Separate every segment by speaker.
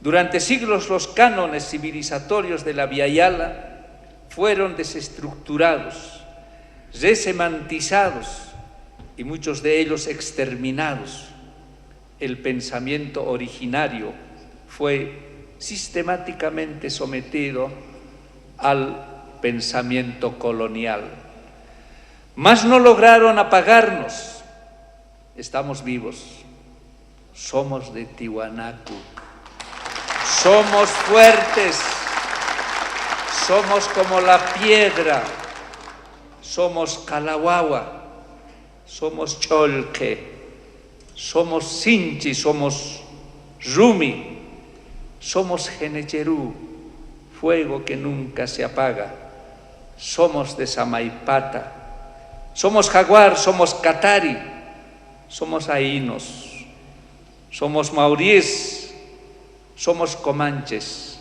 Speaker 1: Durante siglos los cánones civilizatorios de la Via Yala fueron desestructurados, resemantizados y muchos de ellos exterminados. El pensamiento originario fue sistemáticamente sometido al pensamiento colonial. Mas no lograron apagarnos. Estamos vivos. Somos de Tiwanaku. Somos fuertes. Somos como la piedra. Somos Kalawawa. Somos Cholque. Somos Sinchi. Somos Rumi. Somos Genecherú, fuego que nunca se apaga. Somos de Samaipata. Somos Jaguar, somos Catari, somos Ainos, somos Maurís, somos Comanches,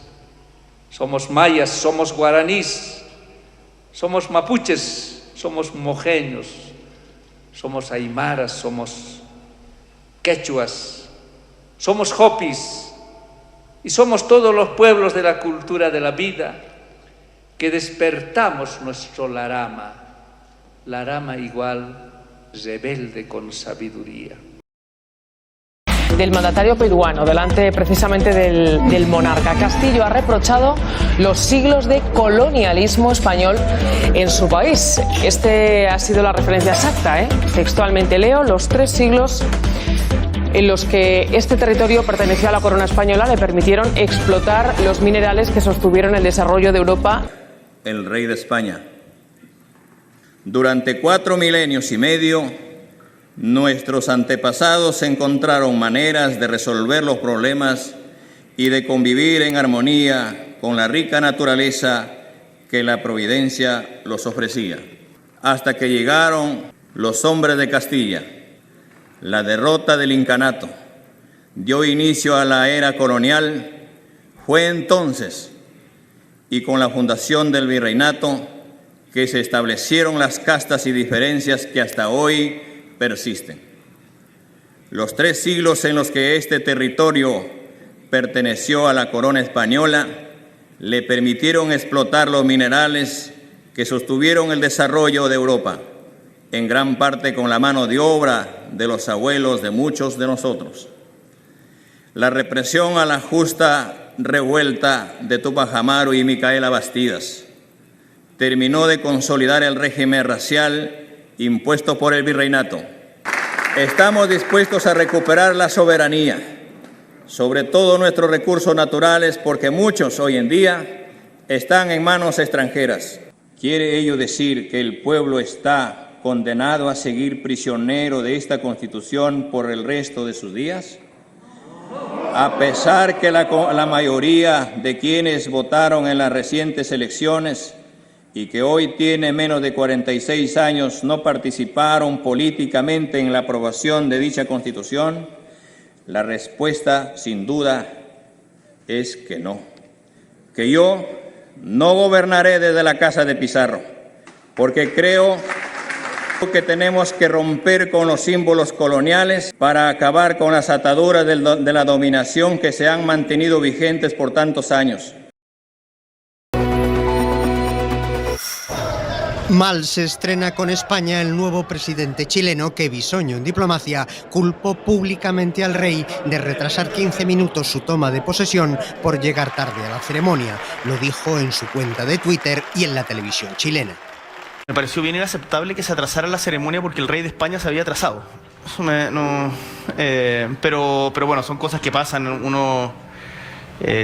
Speaker 1: somos Mayas, somos Guaranís, somos Mapuches, somos Mojeños, somos Aymaras, somos Quechuas, somos Hopis. Y somos todos los pueblos de la cultura de la vida que despertamos nuestro Larama igual, rebelde con sabiduría.
Speaker 2: Del mandatario peruano, delante precisamente del monarca. Castillo ha reprochado los siglos de colonialismo español en su país. Este ha sido la referencia exacta, Textualmente leo: los 3 siglos en los que este territorio perteneció a la corona española le permitieron explotar los minerales que sostuvieron el desarrollo de Europa.
Speaker 3: El rey de España. Durante 4 milenios y medio, nuestros antepasados encontraron maneras de resolver los problemas y de convivir en armonía con la rica naturaleza que la providencia los ofrecía, hasta que llegaron los hombres de Castilla. La derrota del incanato dio inicio a la era colonial. Fue entonces, y con la fundación del virreinato, que se establecieron las castas y diferencias que hasta hoy persisten. Los 3 siglos en los que este territorio perteneció a la corona española le permitieron explotar los minerales que sostuvieron el desarrollo de Europa, en gran parte con la mano de obra de los abuelos de muchos de nosotros. La represión a la justa revuelta de Tupac Amaru y Micaela Bastidas terminó de consolidar el régimen racial impuesto por el virreinato. Estamos dispuestos a recuperar la soberanía sobre todos nuestros recursos naturales, porque muchos hoy en día están en manos extranjeras. ¿Quiere ello decir que el pueblo está condenado a seguir prisionero de esta Constitución por el resto de sus días? A pesar que la mayoría de quienes votaron en las recientes elecciones y que hoy tiene menos de 46 años no participaron políticamente en la aprobación de dicha Constitución, la respuesta sin duda es que no. Que yo no gobernaré desde la casa de Pizarro, porque creo que tenemos que romper con los símbolos coloniales para acabar con las ataduras de la dominación que se han mantenido vigentes por tantos años.
Speaker 4: Mal se estrena con España el nuevo presidente chileno que, bisoño en diplomacia, culpó públicamente al rey de retrasar 15 minutos su toma de posesión por llegar tarde a la ceremonia. Lo dijo en su cuenta de Twitter y en la televisión chilena.
Speaker 5: Me pareció bien inaceptable que se atrasara la ceremonia porque el rey de España se había atrasado. Eso pero bueno, son cosas que pasan. Uno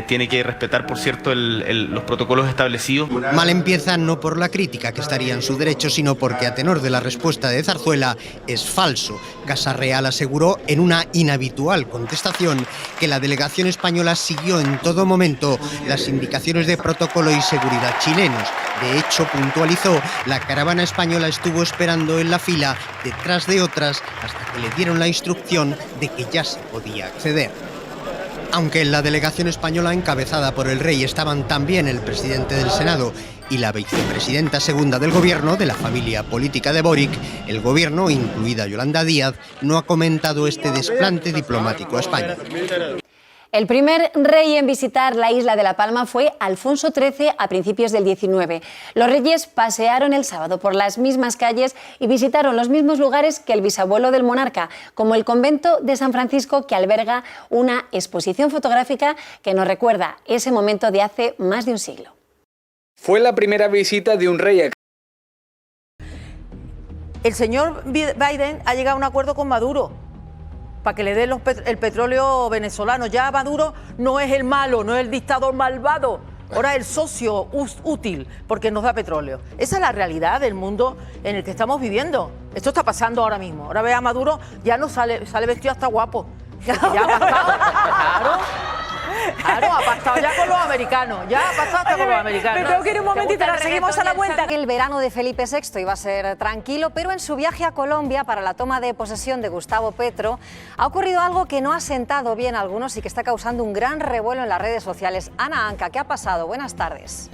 Speaker 5: tiene que respetar, por cierto, los protocolos establecidos.
Speaker 4: Mal empieza no por la crítica, que estaría en su derecho, sino porque, a tenor de la respuesta de Zarzuela, es falso. Casa Real aseguró en una inhabitual contestación que la delegación española siguió en todo momento las indicaciones de protocolo y seguridad chilenos. De hecho, puntualizó, la caravana española estuvo esperando en la fila detrás de otras hasta que le dieron la instrucción de que ya se podía acceder. Aunque en la delegación española encabezada por el rey estaban también el presidente del Senado y la vicepresidenta segunda del gobierno, de la familia política de Boric, el gobierno, incluida Yolanda Díaz, no ha comentado este desplante diplomático a España.
Speaker 6: El primer rey en visitar la isla de La Palma fue Alfonso XIII a principios del XIX. Los reyes pasearon el sábado por las mismas calles y visitaron los mismos lugares que el bisabuelo del monarca, como el convento de San Francisco, que alberga una exposición fotográfica que nos recuerda ese momento de hace más de un siglo.
Speaker 7: Fue la primera visita de un rey a...
Speaker 8: El señor Biden ha llegado a un acuerdo con Maduro para que le den el petróleo venezolano. Ya Maduro no es el malo, no es el dictador malvado, ahora es el socio útil porque nos da petróleo. Esa es la realidad del mundo en el que estamos viviendo. Esto está pasando ahora mismo. Ahora ve a Maduro, ya no sale vestido hasta guapo. Ya ha pasado. Claro, ha pasado ya con los americanos. Ya ha pasado con los americanos.
Speaker 6: Me tengo que ir un momentito, la seguimos a la vuelta. El verano de Felipe VI iba a ser tranquilo, pero en su viaje a Colombia para la toma de posesión de Gustavo Petro ha ocurrido algo que no ha sentado bien a algunos y que está causando un gran revuelo en las redes sociales. Ana Anca, ¿qué ha pasado? Buenas tardes.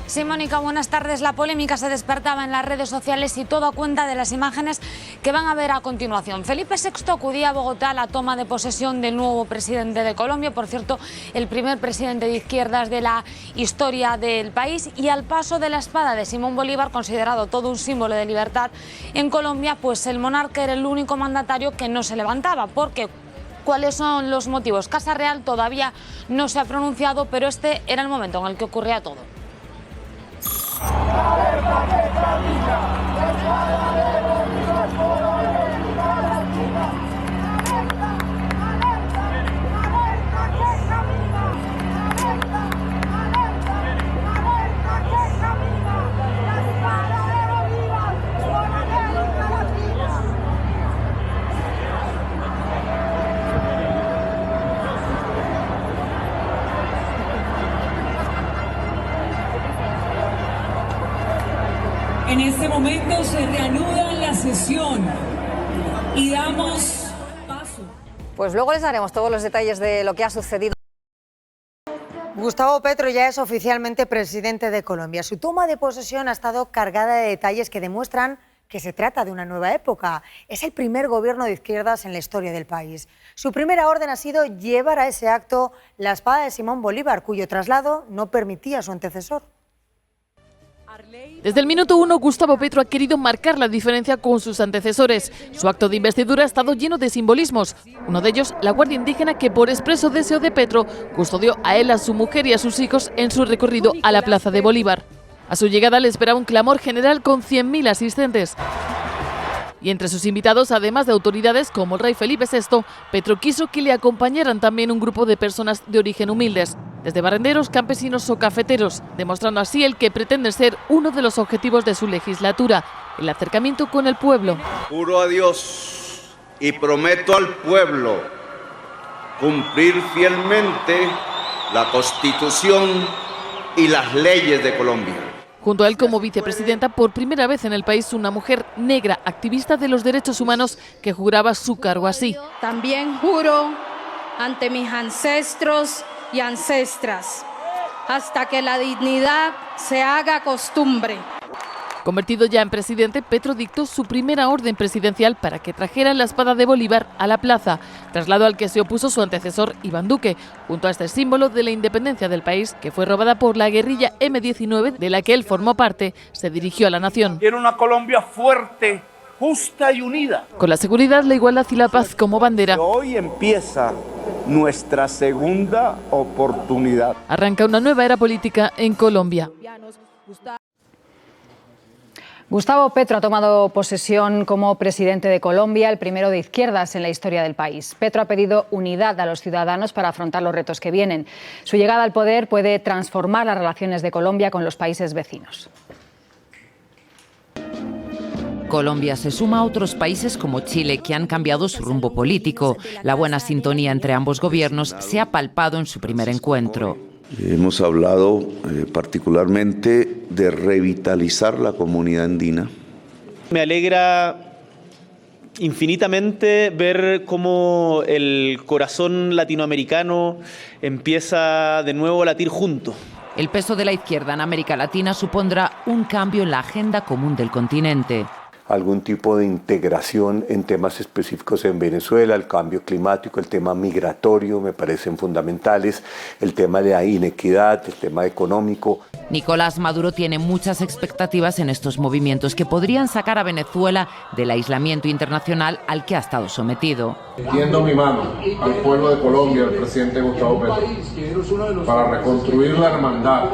Speaker 9: Sí, Mónica, buenas tardes. La polémica se despertaba en las redes sociales y todo a cuenta de las imágenes que van a ver a continuación. Felipe VI acudía a Bogotá a la toma de posesión del nuevo presidente de Colombia, por cierto, el primer presidente de izquierdas de la historia del país, y al paso de la espada de Simón Bolívar, considerado todo un símbolo de libertad en Colombia, pues el monarca era el único mandatario que no se levantaba, porque... ¿Cuáles son los motivos? Casa Real todavía no se ha pronunciado, pero este era el momento en el que ocurría todo.
Speaker 10: En este momento se reanuda la sesión y damos paso.
Speaker 6: Pues luego les daremos todos los detalles de lo que ha sucedido.
Speaker 8: Gustavo Petro ya es oficialmente presidente de Colombia. Su toma de posesión ha estado cargada de detalles que demuestran que se trata de una nueva época. Es el primer gobierno de izquierdas en la historia del país. Su primera orden ha sido llevar a ese acto la espada de Simón Bolívar, cuyo traslado no permitía su antecesor.
Speaker 11: Desde el minuto 1, Gustavo Petro ha querido marcar la diferencia con sus antecesores. Su acto de investidura ha estado lleno de simbolismos. Uno de ellos, la Guardia Indígena, que por expreso deseo de Petro custodió a él, a su mujer y a sus hijos en su recorrido a la Plaza de Bolívar. A su llegada le esperaba un clamor general con 100.000 asistentes. Y entre sus invitados, además de autoridades como el rey Felipe VI, Petro quiso que le acompañaran también un grupo de personas de origen humildes, desde barrenderos, campesinos o cafeteros, demostrando así el que pretende ser uno de los objetivos de su legislatura, el acercamiento con el pueblo.
Speaker 12: Juro a Dios y prometo al pueblo cumplir fielmente la Constitución y las leyes de Colombia.
Speaker 11: Junto a él como vicepresidenta, por primera vez en el país, una mujer negra, activista de los derechos humanos, que juraba su cargo así.
Speaker 13: También juro ante mis ancestros y ancestras, hasta que la dignidad se haga costumbre.
Speaker 11: Convertido ya en presidente, Petro dictó su primera orden presidencial para que trajeran la espada de Bolívar a la plaza, traslado al que se opuso su antecesor Iván Duque, junto a este símbolo de la independencia del país, que fue robada por la guerrilla M-19, de la que él formó parte. Se dirigió a la nación.
Speaker 14: Quiero una Colombia fuerte, justa y unida.
Speaker 11: Con la seguridad, la igualdad y la paz como bandera.
Speaker 14: Hoy empieza nuestra segunda oportunidad.
Speaker 11: Arranca una nueva era política en Colombia.
Speaker 15: Gustavo Petro ha tomado posesión como presidente de Colombia, el primero de izquierdas en la historia del país. Petro ha pedido unidad a los ciudadanos para afrontar los retos que vienen. Su llegada al poder puede transformar las relaciones de Colombia con los países vecinos.
Speaker 16: Colombia se suma a otros países como Chile, que han cambiado su rumbo político. La buena sintonía entre ambos gobiernos se ha palpado en su primer encuentro.
Speaker 17: Hemos hablado particularmente de revitalizar la comunidad andina.
Speaker 5: Me alegra infinitamente ver cómo el corazón latinoamericano empieza de nuevo a latir junto.
Speaker 16: El peso de la izquierda en América Latina supondrá un cambio en la agenda común del continente.
Speaker 18: algún tipo de integración en temas específicos en Venezuela, el cambio climático, el tema migratorio me parecen fundamentales, el tema de la inequidad, el tema económico.
Speaker 16: Nicolás Maduro tiene muchas expectativas en estos movimientos que podrían sacar a Venezuela del aislamiento internacional al que ha estado sometido.
Speaker 19: Tiendo mi mano al pueblo de Colombia, al presidente Gustavo Petro, para reconstruir la hermandad.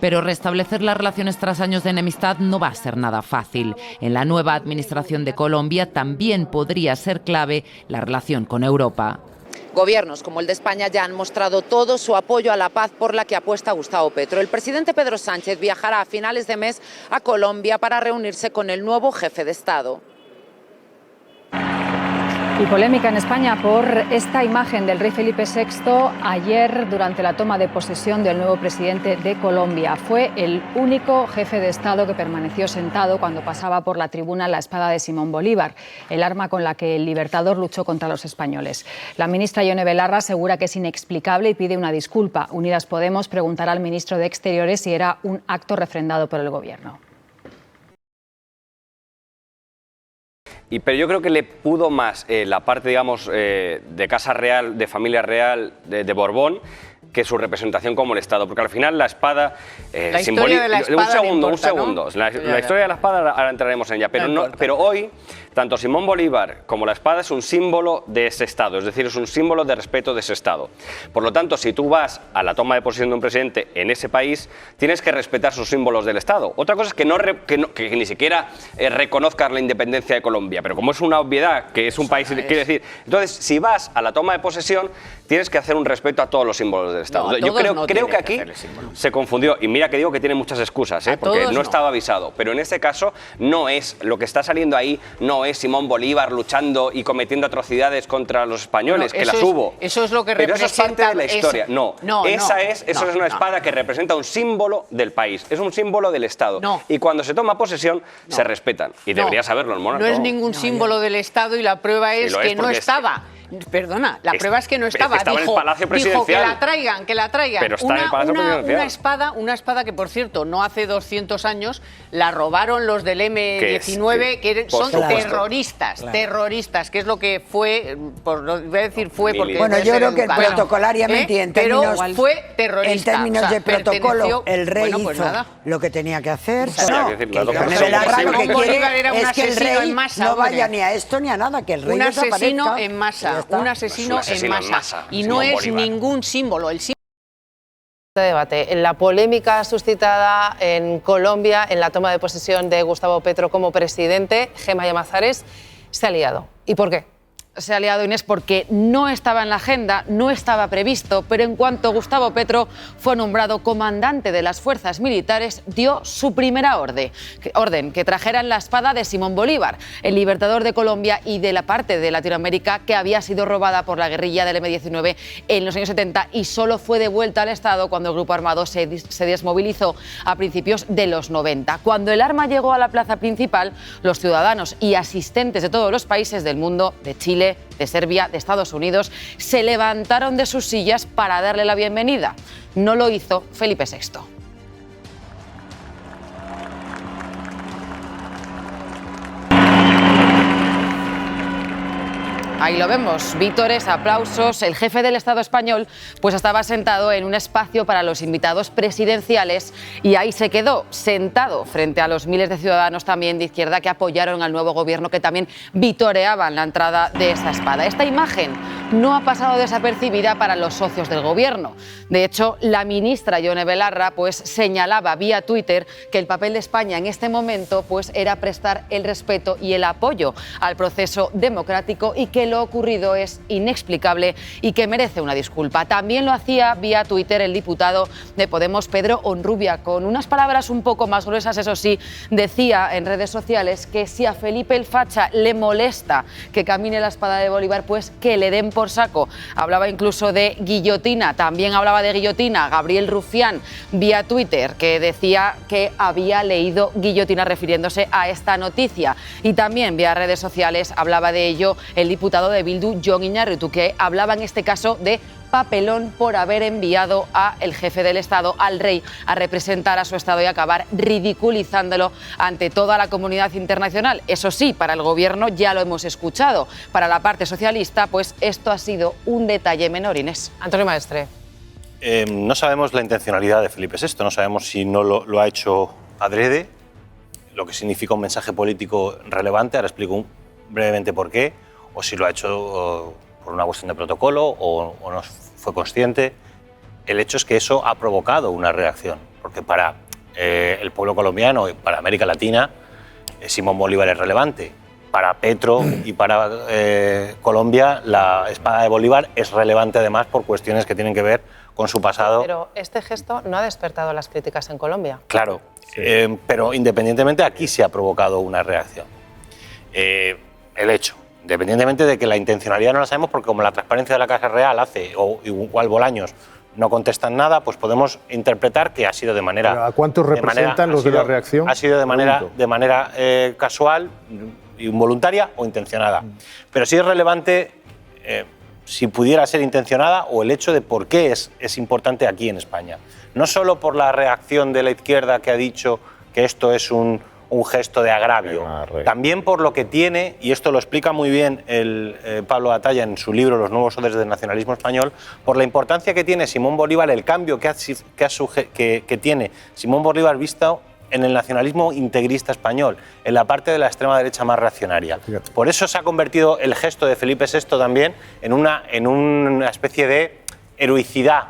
Speaker 16: Pero restablecer las relaciones tras años de enemistad no va a ser nada fácil. En la nueva administración de Colombia también podría ser clave la relación con Europa.
Speaker 20: Gobiernos como el de España ya han mostrado todo su apoyo a la paz por la que apuesta Gustavo Petro. El presidente Pedro Sánchez viajará a finales de mes a Colombia para reunirse con el nuevo jefe de Estado.
Speaker 15: Y polémica en España por esta imagen del rey Felipe VI ayer durante la toma de posesión del nuevo presidente de Colombia. Fue el único jefe de Estado que permaneció sentado cuando pasaba por la tribuna la espada de Simón Bolívar, el arma con la que el Libertador luchó contra los españoles. La ministra Yone Belarra asegura que es inexplicable y pide una disculpa. Unidas Podemos preguntará al ministro de Exteriores si era un acto refrendado por el Gobierno.
Speaker 21: Pero yo creo que le pudo más la parte, digamos, de Casa Real, de familia real, de Borbón, que su representación como el Estado, porque al final la espada
Speaker 22: la historia de la espada
Speaker 21: un segundo. La historia de la espada ahora entraremos en ella, pero hoy tanto Simón Bolívar como la espada es un símbolo de ese Estado, es decir, es un símbolo de respeto de ese Estado. Por lo tanto, si tú vas a la toma de posesión de un presidente en ese país, tienes que respetar sus símbolos del Estado. Otra cosa es que ni siquiera reconozcas la independencia de Colombia, pero como es una obviedad que es un país, quiere decir, entonces si vas a la toma de posesión tienes que hacer un respeto a todos los símbolos del Estado.
Speaker 22: No,
Speaker 21: yo creo que aquí se confundió, y mira que digo que tiene muchas excusas, porque no estaba avisado, pero en este caso no es, lo que está saliendo ahí no es Simón Bolívar luchando y cometiendo atrocidades contra los españoles, que las hubo.
Speaker 22: Eso es lo que
Speaker 21: pero
Speaker 22: representa.
Speaker 21: Eso es parte de la historia. Eso es una espada que representa un símbolo del país, es un símbolo del Estado. Y cuando se toma posesión, se respetan. Y debería saberlo el monarca.
Speaker 22: No es ningún símbolo del Estado y la prueba es que no estaba. Perdona, la prueba es que no estaba.
Speaker 21: Estaba en el Palacio Presidencial.
Speaker 22: Dijo que la traigan.
Speaker 21: Pero está en el Palacio Presidencial.
Speaker 22: Una espada que, por cierto, no hace 200 años la robaron los del M19, que son terroristas, que es lo que fue, voy a decir fue porque...
Speaker 23: Bueno, yo creo que protocolariamente, en términos,
Speaker 22: pero fue terrorista.
Speaker 23: En términos de protocolo, el rey hizo lo que tenía que hacer. Lo que quiere es que el rey no vaya ni a esto ni a nada, que el rey desaparezca.
Speaker 22: Un asesino en masa. Y no es ningún símbolo.
Speaker 24: Este debate, en la polémica suscitada en Colombia en la toma de posesión de Gustavo Petro como presidente, Gemma Llamazares se ha liado. ¿Y por qué? Se ha liado, Inés, porque no estaba en la agenda, no estaba previsto, pero en cuanto Gustavo Petro fue nombrado comandante de las fuerzas militares, dio su primera orden, que trajeran la espada de Simón Bolívar, el libertador de Colombia y de la parte de Latinoamérica que había sido robada por la guerrilla del M19 en los años 70 y solo fue devuelta al Estado cuando el grupo armado se desmovilizó a principios de los 90. Cuando el arma llegó a la plaza principal, los ciudadanos y asistentes de todos los países del mundo, de Chile, de Serbia, de Estados Unidos, se levantaron de sus sillas para darle la bienvenida. No lo hizo Felipe VI. Ahí lo vemos, vítores, aplausos. El jefe del Estado español pues estaba sentado en un espacio para los invitados presidenciales y ahí se quedó sentado frente a los miles de ciudadanos también de izquierda que apoyaron al nuevo gobierno, que también vitoreaban la entrada de esa espada. Esta imagen no ha pasado desapercibida para los socios del gobierno. De hecho, la ministra Yone Belarra pues señalaba vía Twitter que el papel de España en este momento pues era prestar el respeto y el apoyo al proceso democrático y que lo ocurrido es inexplicable y que merece una disculpa. También lo hacía vía Twitter el diputado de Podemos, Pedro Onrubia, con unas palabras un poco más gruesas, eso sí, decía en redes sociales que si a Felipe el Facha le molesta que camine la espada de Bolívar, pues que le den por saco. Hablaba incluso de guillotina, también hablaba de guillotina Gabriel Rufián vía Twitter, que decía que había leído guillotina refiriéndose a esta noticia. Y también vía redes sociales hablaba de ello el diputado diputado de Bildu, Jon Iñárritu, que hablaba en este caso de papelón por haber enviado al jefe del Estado, al rey, a representar a su Estado y acabar ridiculizándolo ante toda la comunidad internacional. Eso sí, para el gobierno ya lo hemos escuchado. Para la parte socialista, pues esto ha sido un detalle menor, Inés. Antonio Maestre.
Speaker 1: No sabemos la intencionalidad de Felipe VI, no sabemos si no lo ha hecho adrede, lo que significa un mensaje político relevante, ahora explico brevemente por qué, o si lo ha hecho por una cuestión de protocolo o no fue consciente. El hecho es que eso ha provocado una reacción, porque para el pueblo colombiano y para América Latina, Simón Bolívar es relevante. Para Petro y para Colombia, la espada de Bolívar es relevante además por cuestiones que tienen que ver con su pasado.
Speaker 24: Pero este gesto no ha despertado las críticas en Colombia.
Speaker 1: Claro, pero independientemente aquí se ha provocado una reacción. El hecho, independientemente de que la intencionalidad no la sabemos, porque como la transparencia de la Casa Real hace, o igual Bolaños, no contestan nada, pues podemos interpretar que ha sido de manera...
Speaker 2: ¿Pero a cuántos representan los de la reacción?
Speaker 1: Ha sido de manera casual, involuntaria o intencionada. Pero sí es relevante si pudiera ser intencionada o el hecho de por qué es importante aquí en España. No solo por la reacción de la izquierda que ha dicho que esto es un gesto de agravio, también por lo que tiene, y esto lo explica muy bien Pablo Atalla en su libro Los nuevos odres del nacionalismo español, por la importancia que tiene Simón Bolívar, el cambio que tiene Simón Bolívar visto en el nacionalismo integrista español, en la parte de la extrema derecha más reaccionaria. Por eso se ha convertido el gesto de Felipe VI también en una especie de heroicidad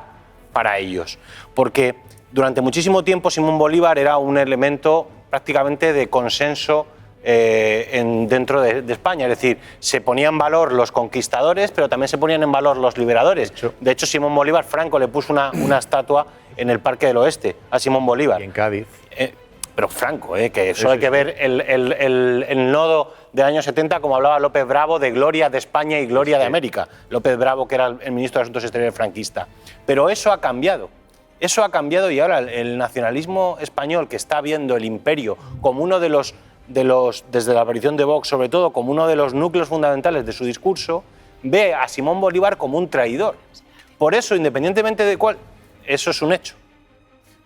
Speaker 1: para ellos, porque durante muchísimo tiempo Simón Bolívar era un elemento prácticamente de consenso dentro de España, es decir, se ponían en valor los conquistadores, pero también se ponían en valor los liberadores. De hecho, Simón Bolívar, Franco le puso una estatua en el Parque del Oeste a Simón Bolívar.
Speaker 2: Y en Cádiz.
Speaker 1: Pero Franco, que eso hay que ver el nodo del año 70, como hablaba López Bravo, de gloria de España y gloria de América. López Bravo, que era el ministro de Asuntos Exteriores franquista. Pero eso ha cambiado. Eso ha cambiado y ahora el nacionalismo español, que está viendo el imperio como uno de los, desde la aparición de Vox sobre todo, como uno de los núcleos fundamentales de su discurso, ve a Simón Bolívar como un traidor. Por eso, independientemente de cuál, eso es un hecho.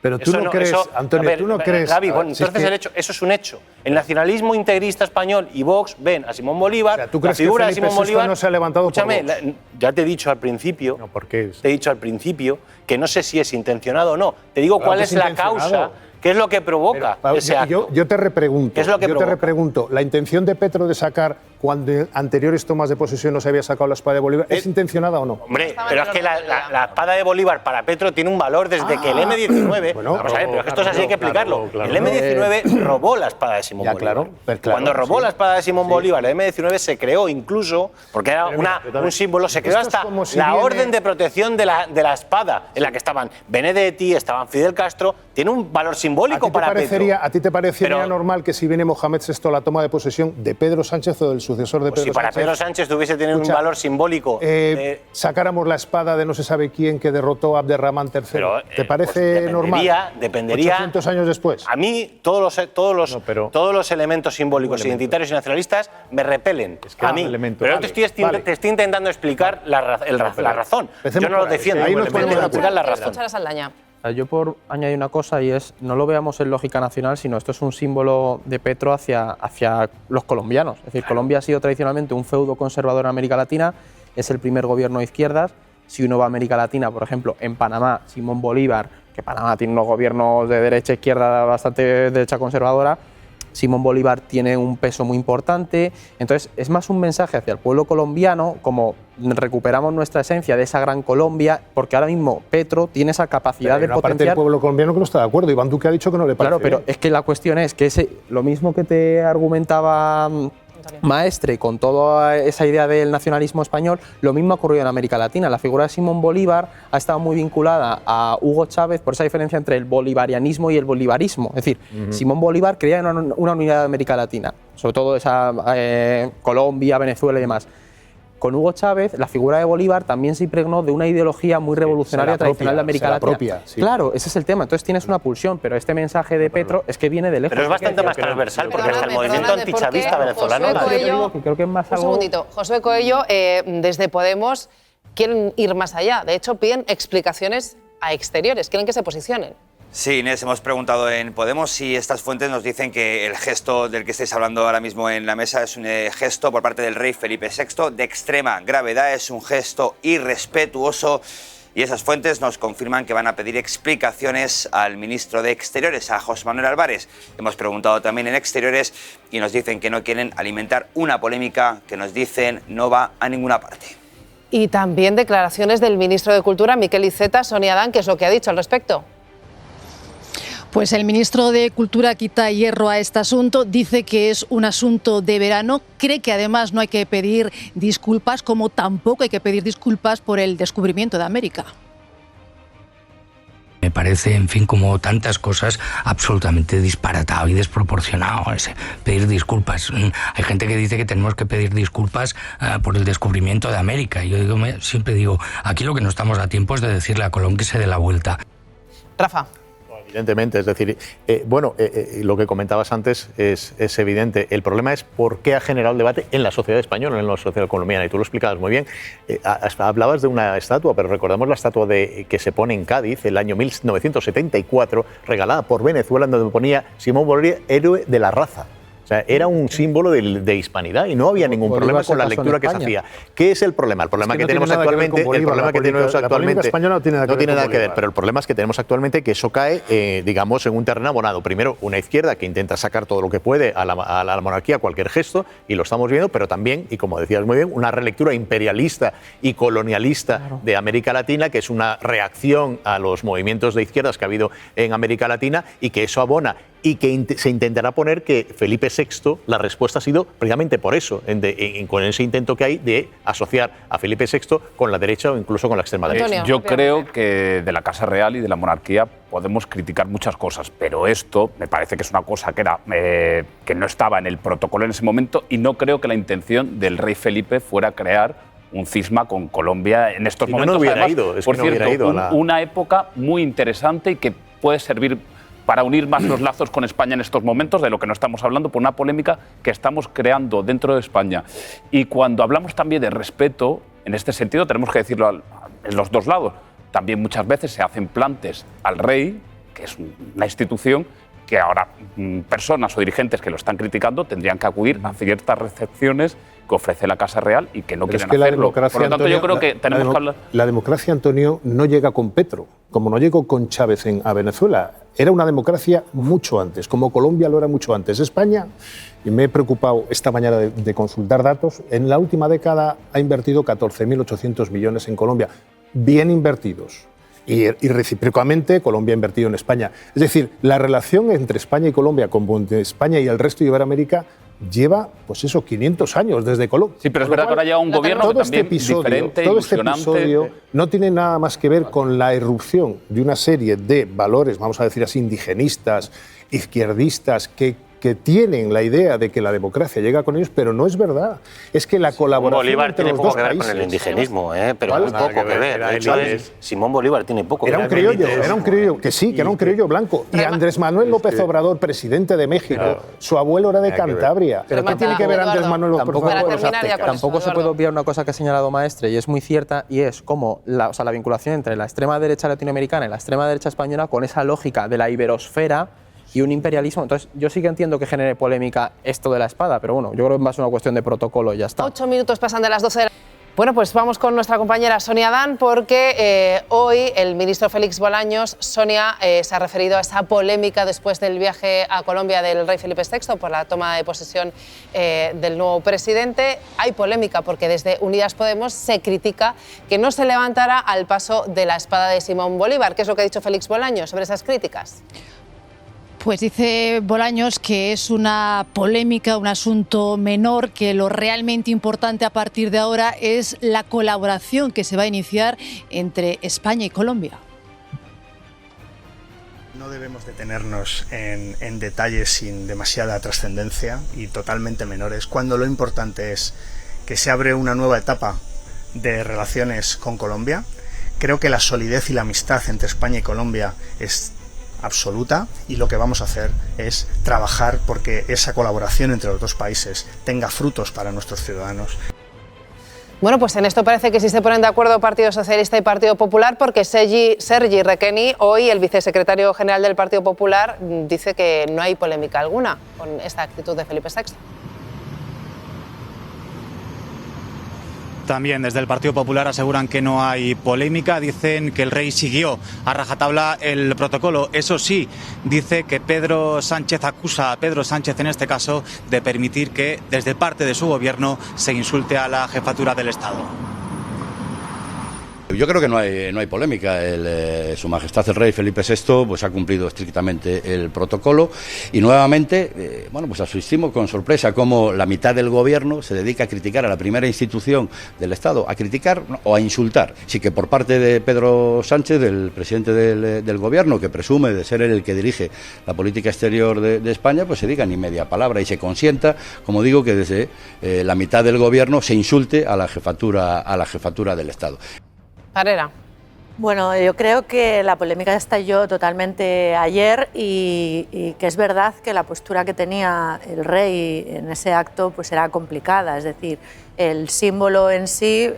Speaker 2: Pero tú no crees, Antonio, tú no crees...
Speaker 1: Gaby, bueno, entonces el hecho, eso es un hecho. El nacionalismo integrista español y Vox ven a Simón Bolívar,
Speaker 2: o sea, ¿tú crees la figura de Simón Bolívar no se ha levantado por Vox?
Speaker 1: Ya te he dicho al principio,
Speaker 2: no, ¿por qué?
Speaker 1: Te he dicho al principio que no sé si es intencionado o no. Te digo cuál es la causa, qué es lo que provoca ese acto.
Speaker 2: Yo te repregunto,
Speaker 1: ¿Qué es lo que
Speaker 2: te repregunto, la intención de Petro de sacar, cuando en anteriores tomas de posesión no se había sacado la espada de Bolívar, ¿es intencionada o no?
Speaker 1: Hombre, pero es que la espada de Bolívar para Petro tiene un valor desde que el M-19... Vamos a ver, pero esto es así, hay que explicarlo. El M-19 robó la espada de Simón Bolívar. Cuando robó la espada de Simón Bolívar, el M-19 se creó incluso, porque era un símbolo, se creó hasta la orden de protección de la espada, en la que estaban Benedetti, estaban Fidel Castro, tiene un valor simbólico para Petro.
Speaker 2: ¿A ti te parecería normal que si viene Mohamed VI a la toma de posesión de Pedro Sánchez o del sucesor de Pedro Sánchez?
Speaker 1: Si para Pedro Sánchez tuviese tenido un valor simbólico...
Speaker 2: sacáramos la espada de no se sabe quién que derrotó a Abderramán III. ¿Te parece normal?
Speaker 1: Dependería...
Speaker 2: 800 años después.
Speaker 1: A mí todos los elementos simbólicos, identitarios y nacionalistas me repelen. A mí. Pero te estoy intentando explicar la razón. Yo no lo defiendo.
Speaker 2: Ahí nos podemos
Speaker 1: explicar la razón.
Speaker 3: Yo por añadir una cosa, y es, no lo veamos en lógica nacional, sino esto es un símbolo de Petro hacia los colombianos. Es decir, Colombia ha sido tradicionalmente un feudo conservador en América Latina, es el primer gobierno de izquierdas. Si uno va a América Latina, por ejemplo, en Panamá, Simón Bolívar, que Panamá tiene unos gobiernos de derecha e izquierda bastante derecha conservadora, Simón Bolívar tiene un peso muy importante. Entonces es más un mensaje hacia el pueblo colombiano, como recuperamos nuestra esencia de esa gran Colombia, porque ahora mismo Petro tiene esa capacidad de potenciar...
Speaker 2: parte del pueblo colombiano que no está de acuerdo. Iván Duque ha dicho que no le parece.
Speaker 3: Claro, pero es que la cuestión es que lo mismo que te argumentaba Maestre con toda esa idea del nacionalismo español, lo mismo ha ocurrido en América Latina. La figura de Simón Bolívar ha estado muy vinculada a Hugo Chávez por esa diferencia entre el bolivarianismo y el bolivarismo. Es decir, Simón Bolívar creía en una unidad de América Latina, sobre todo esa Colombia, Venezuela y demás. con Hugo Chávez, la figura de Bolívar también se impregnó de una ideología muy revolucionaria tradicional de América Latina. Claro, ese es el tema. Entonces tienes una pulsión, pero este mensaje de Petro es que viene de lejos.
Speaker 1: Pero es bastante más transversal, porque hasta el movimiento antichavista venezolano...
Speaker 3: Creo que es más algo...
Speaker 24: Un segundito. Josué Coello, desde Podemos, quieren ir más allá. De hecho, piden explicaciones a exteriores, quieren que se posicionen.
Speaker 4: Sí, Inés, hemos preguntado en Podemos si estas fuentes nos dicen que el gesto del que estáis hablando ahora mismo en la mesa es un gesto por parte del rey Felipe VI de extrema gravedad, es un gesto irrespetuoso, y esas fuentes nos confirman que van a pedir explicaciones al ministro de Exteriores, a José Manuel Álvarez. Hemos preguntado también en Exteriores y nos dicen que no quieren alimentar una polémica que nos dicen no va a ninguna parte.
Speaker 24: Y también declaraciones del ministro de Cultura, Miquel Iceta. Sonia Adán, ¿qué es lo que ha dicho al respecto?
Speaker 7: Pues el ministro de Cultura quita hierro a este asunto, dice que es un asunto de verano, cree que además no hay que pedir disculpas, como tampoco hay que pedir disculpas por el descubrimiento de América.
Speaker 9: Me parece, en fin, como tantas cosas, absolutamente disparatado y desproporcionado pedir disculpas. Hay gente que dice que tenemos que pedir disculpas por el descubrimiento de América. Yo siempre digo, aquí lo que no estamos a tiempo es de decirle a Colón que se dé la vuelta.
Speaker 24: Rafa.
Speaker 2: Evidentemente, es decir, lo que comentabas antes es evidente. El problema es por qué ha generado el debate en la sociedad española, en la sociedad colombiana, y tú lo explicabas muy bien. Hablabas de una estatua, pero recordamos la estatua que se pone en Cádiz el año 1974, regalada por Venezuela, donde ponía Simón Bolívar, héroe de la raza. O sea, era un símbolo de hispanidad y no había ningún problema con la lectura que se hacía. ¿Qué es el problema? El problema que tenemos actualmente, no tiene nada que ver, pero el problema es que tenemos actualmente que eso cae, digamos, en un terreno abonado. Primero, una izquierda que intenta sacar todo lo que puede a la monarquía, cualquier gesto, y lo estamos viendo, pero también, y como decías muy bien, una relectura imperialista y colonialista de América Latina, que es una reacción a los movimientos de izquierdas que ha habido en América Latina, y que eso abona y que se intentará poner que Felipe VI, la respuesta ha sido precisamente por eso, con ese intento que hay de asociar a Felipe VI con la derecha o incluso con la extrema derecha.
Speaker 10: Yo creo que de la Casa Real y de la monarquía podemos criticar muchas cosas, pero esto me parece que es una cosa que no estaba en el protocolo en ese momento, y no creo que la intención del rey Felipe fuera crear un cisma con Colombia en estos momentos.
Speaker 2: No hubiera ido,
Speaker 10: por cierto, una época muy interesante y que puede servir para unir más los lazos con España en estos momentos, de lo que no estamos hablando, por una polémica que estamos creando dentro de España. Y cuando hablamos también de respeto, en este sentido tenemos que decirlo en los dos lados. También muchas veces se hacen plantes al rey, que es una institución que ahora personas o dirigentes que lo están criticando tendrían que acudir a ciertas recepciones que ofrece la Casa Real y que no quieren hacerlo. Por lo tanto,
Speaker 2: Antonio,
Speaker 10: yo creo que tenemos que hablar...
Speaker 2: La democracia, Antonio, no llega con Petro, como no llegó con Chávez a Venezuela. Era una democracia mucho antes, como Colombia lo era mucho antes. España, y me he preocupado esta mañana de consultar datos, en la última década ha invertido 14.800 millones en Colombia, bien invertidos. Y recíprocamente Colombia ha invertido en España. Es decir, la relación entre España y Colombia, como entre España y el resto de Iberoamérica, lleva, pues eso, 500 años desde Colombia.
Speaker 10: Sí, pero es verdad que ahora llega un gobierno que también diferente,
Speaker 2: todo este
Speaker 10: ilusionante.
Speaker 2: episodio no tiene nada más que ver con la irrupción de una serie de valores, vamos a decir así, indigenistas, izquierdistas, que tienen la idea de que la democracia llega con ellos, pero no es verdad. Es que la colaboración
Speaker 1: Bolívar
Speaker 2: entre
Speaker 1: tiene
Speaker 2: los
Speaker 1: poco
Speaker 2: dos
Speaker 1: que ver
Speaker 2: países,
Speaker 1: con el indigenismo, pero muy poco que ver. De hecho, Simón Bolívar tiene poco que ver.
Speaker 2: Era un criollo, que sí, que era un criollo blanco. Y Andrés Manuel López Obrador, presidente de México, su abuelo era de Cantabria. ¿Pero qué tiene que ver Andrés Manuel López Obrador?
Speaker 3: Tampoco se puede obviar una cosa que ha señalado Maestre, y es muy cierta, y es como la vinculación entre la extrema derecha latinoamericana y la extrema derecha española con esa lógica de la iberosfera y un imperialismo. Entonces, yo sí que entiendo que genere polémica esto de la espada, pero bueno, yo creo que es más una cuestión de protocolo y ya está.
Speaker 24: 8 minutos pasan de las 12 de la... Bueno, pues vamos con nuestra compañera Sonia Adán, porque hoy el ministro Félix Bolaños, Sonia, se ha referido a esa polémica después del viaje a Colombia del rey Felipe VI por la toma de posesión del nuevo presidente. Hay polémica porque desde Unidas Podemos se critica que no se levantara al paso de la espada de Simón Bolívar. ¿Qué es lo que ha dicho Félix Bolaños sobre esas críticas?
Speaker 7: Pues dice Bolaños que es una polémica, un asunto menor, que lo realmente importante a partir de ahora es la colaboración que se va a iniciar entre España y Colombia.
Speaker 25: No debemos detenernos en detalles sin demasiada trascendencia y totalmente menores, cuando lo importante es que se abre una nueva etapa de relaciones con Colombia. Creo que la solidez y la amistad entre España y Colombia es absoluta y lo que vamos a hacer es trabajar porque esa colaboración entre los dos países tenga frutos para nuestros ciudadanos.
Speaker 24: Bueno, pues en esto parece que sí se ponen de acuerdo Partido Socialista y Partido Popular, porque Sergi Requeni, hoy el vicesecretario general del Partido Popular, dice que no hay polémica alguna con esta actitud de Felipe VI.
Speaker 6: También desde el Partido Popular aseguran que no hay polémica, dicen que el rey siguió a rajatabla el protocolo. Eso sí, dice que Pedro Sánchez acusa a Pedro Sánchez en este caso de permitir que desde parte de su gobierno se insulte a la jefatura del Estado.
Speaker 8: Yo creo que no hay polémica. Su Majestad el Rey Felipe VI pues ha cumplido estrictamente el protocolo y nuevamente pues asistimos con sorpresa cómo la mitad del gobierno se dedica a criticar a la primera institución del Estado, a criticar o a insultar. Sí que por parte de Pedro Sánchez, del presidente del gobierno, que presume de ser él el que dirige la política exterior de España, pues se diga ni media palabra y se consienta, como digo, que desde la mitad del gobierno se insulte a la jefatura del Estado.
Speaker 24: Carrera.
Speaker 12: Bueno, yo creo que la polémica estalló totalmente ayer y que es verdad que la postura que tenía el rey en ese acto pues era complicada, es decir, el símbolo en sí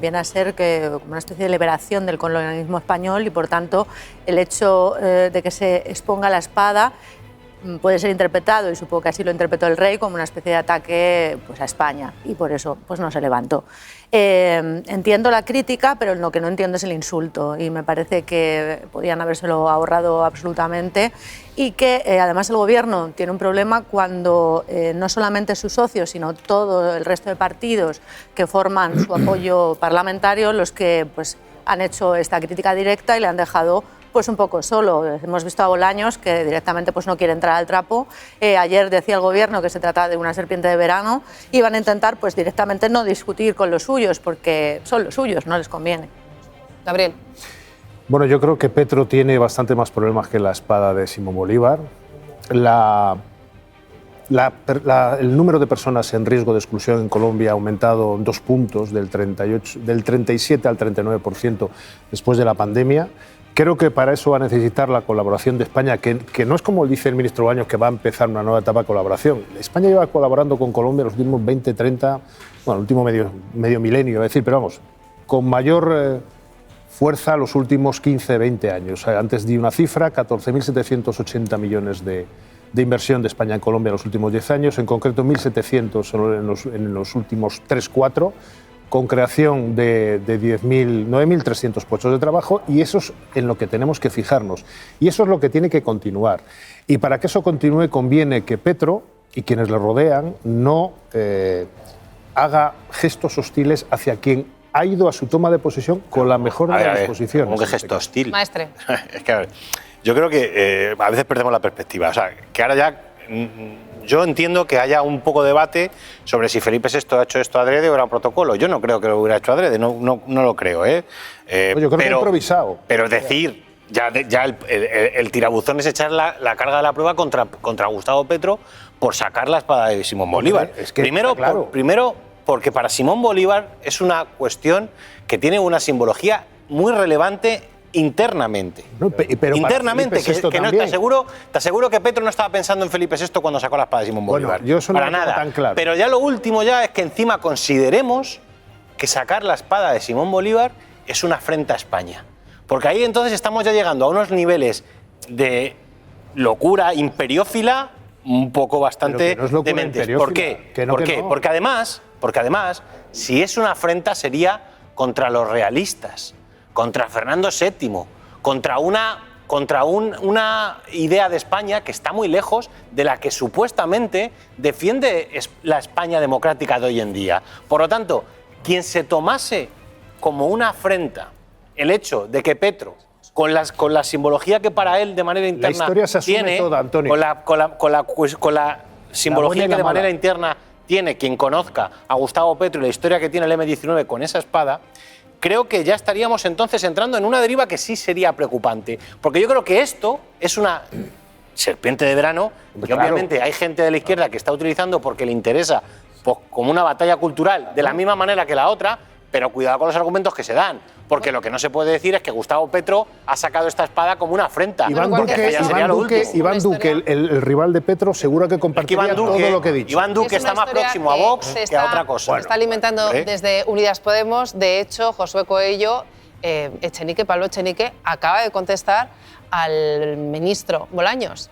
Speaker 12: viene a ser como una especie de liberación del colonialismo español y por tanto el hecho de que se exponga la espada puede ser interpretado, y supongo que así lo interpretó el rey, como una especie de ataque pues, a España, y por eso pues, no se levantó. Entiendo la crítica, pero lo que no entiendo es el insulto, y me parece que podían habérselo ahorrado absolutamente, y que además el Gobierno tiene un problema cuando no solamente sus socios, sino todo el resto de partidos que forman su apoyo parlamentario, los que pues, han hecho esta crítica directa y le han dejado pues un poco solo. Hemos visto a Bolaños que directamente pues no quiere entrar al trapo. Ayer decía el Gobierno que se trata de una serpiente de verano y van a intentar pues directamente no discutir con los suyos porque son los suyos, no les conviene.
Speaker 24: Gabriel.
Speaker 13: Bueno, yo creo que Petro tiene bastante más problemas que la espada de Simón Bolívar. El número de personas en riesgo de exclusión en Colombia ha aumentado 2 puntos, del 37 al 39% después de la pandemia. Creo que para eso va a necesitar la colaboración de España, que no es como dice el ministro Baños, que va a empezar una nueva etapa de colaboración. España lleva colaborando con Colombia los últimos 20, 30, bueno, el último medio milenio, iba a decir, pero vamos, con mayor fuerza los últimos 15, 20 años. Antes di una cifra, 14.780 millones de inversión de España en Colombia en los últimos 10 años, en concreto 1.700 en los últimos 3, 4, con creación de 9.300 puestos de trabajo, y eso es en lo que tenemos que fijarnos. Y eso es lo que tiene que continuar. Y para que eso continúe conviene que Petro y quienes le rodean no haga gestos hostiles hacia quien ha ido a su toma de posesión con la mejor de las disposiciones.
Speaker 1: ¿Cómo que gesto hostil?
Speaker 24: Maestre.
Speaker 1: Es que, a ver, yo creo que a veces perdemos la perspectiva. O sea, que ahora ya... Yo entiendo que haya un poco de debate sobre si Felipe VI ha hecho esto adrede o era un protocolo. Yo no creo que lo hubiera hecho adrede, no lo creo.
Speaker 13: Yo creo que improvisado.
Speaker 1: Pero decir, ya el tirabuzón es echar la carga de la prueba contra Gustavo Petro por sacar la espada de Simón Bolívar. Es que primero, porque para Simón Bolívar es una cuestión que tiene una simbología muy relevante internamente. Internamente, que no te aseguro que Petro no estaba pensando en Felipe VI cuando sacó la espada de Simón Bolívar.
Speaker 13: Yo eso no
Speaker 1: para nada.
Speaker 13: Tan claro.
Speaker 1: Pero ya lo último ya es que encima consideremos que sacar la espada de Simón Bolívar es una afrenta a España. Porque ahí entonces estamos ya llegando a unos niveles de locura imperiófila un poco bastante dementes. ¿Por qué? Porque además, si es una afrenta sería contra los realistas, contra Fernando VII, contra una idea de España que está muy lejos de la que supuestamente defiende la España democrática de hoy en día. Por lo tanto, quien se tomase como una afrenta el hecho de que Petro, con la simbología que para él de manera interna tiene,
Speaker 13: toda, Antonio.
Speaker 1: con la simbología que de manera interna tiene quien conozca a Gustavo Petro y la historia que tiene el M-19 con esa espada, creo que ya estaríamos entonces entrando en una deriva que sí sería preocupante. Porque yo creo que esto es una serpiente de verano que obviamente hay gente de la izquierda que está utilizando porque le interesa pues, como una batalla cultural, de la misma manera que la otra, pero cuidado con los argumentos que se dan. Porque lo que no se puede decir es que Gustavo Petro ha sacado esta espada como una afrenta.
Speaker 13: Iván Duque, el rival de Petro, seguro que compartiría todo lo que he dicho.
Speaker 1: Iván Duque está más próximo a Vox que a otra cosa.
Speaker 24: Se está alimentando desde Unidas Podemos. De hecho, Josué Coello, Pablo Echenique, acaba de contestar al ministro Bolaños.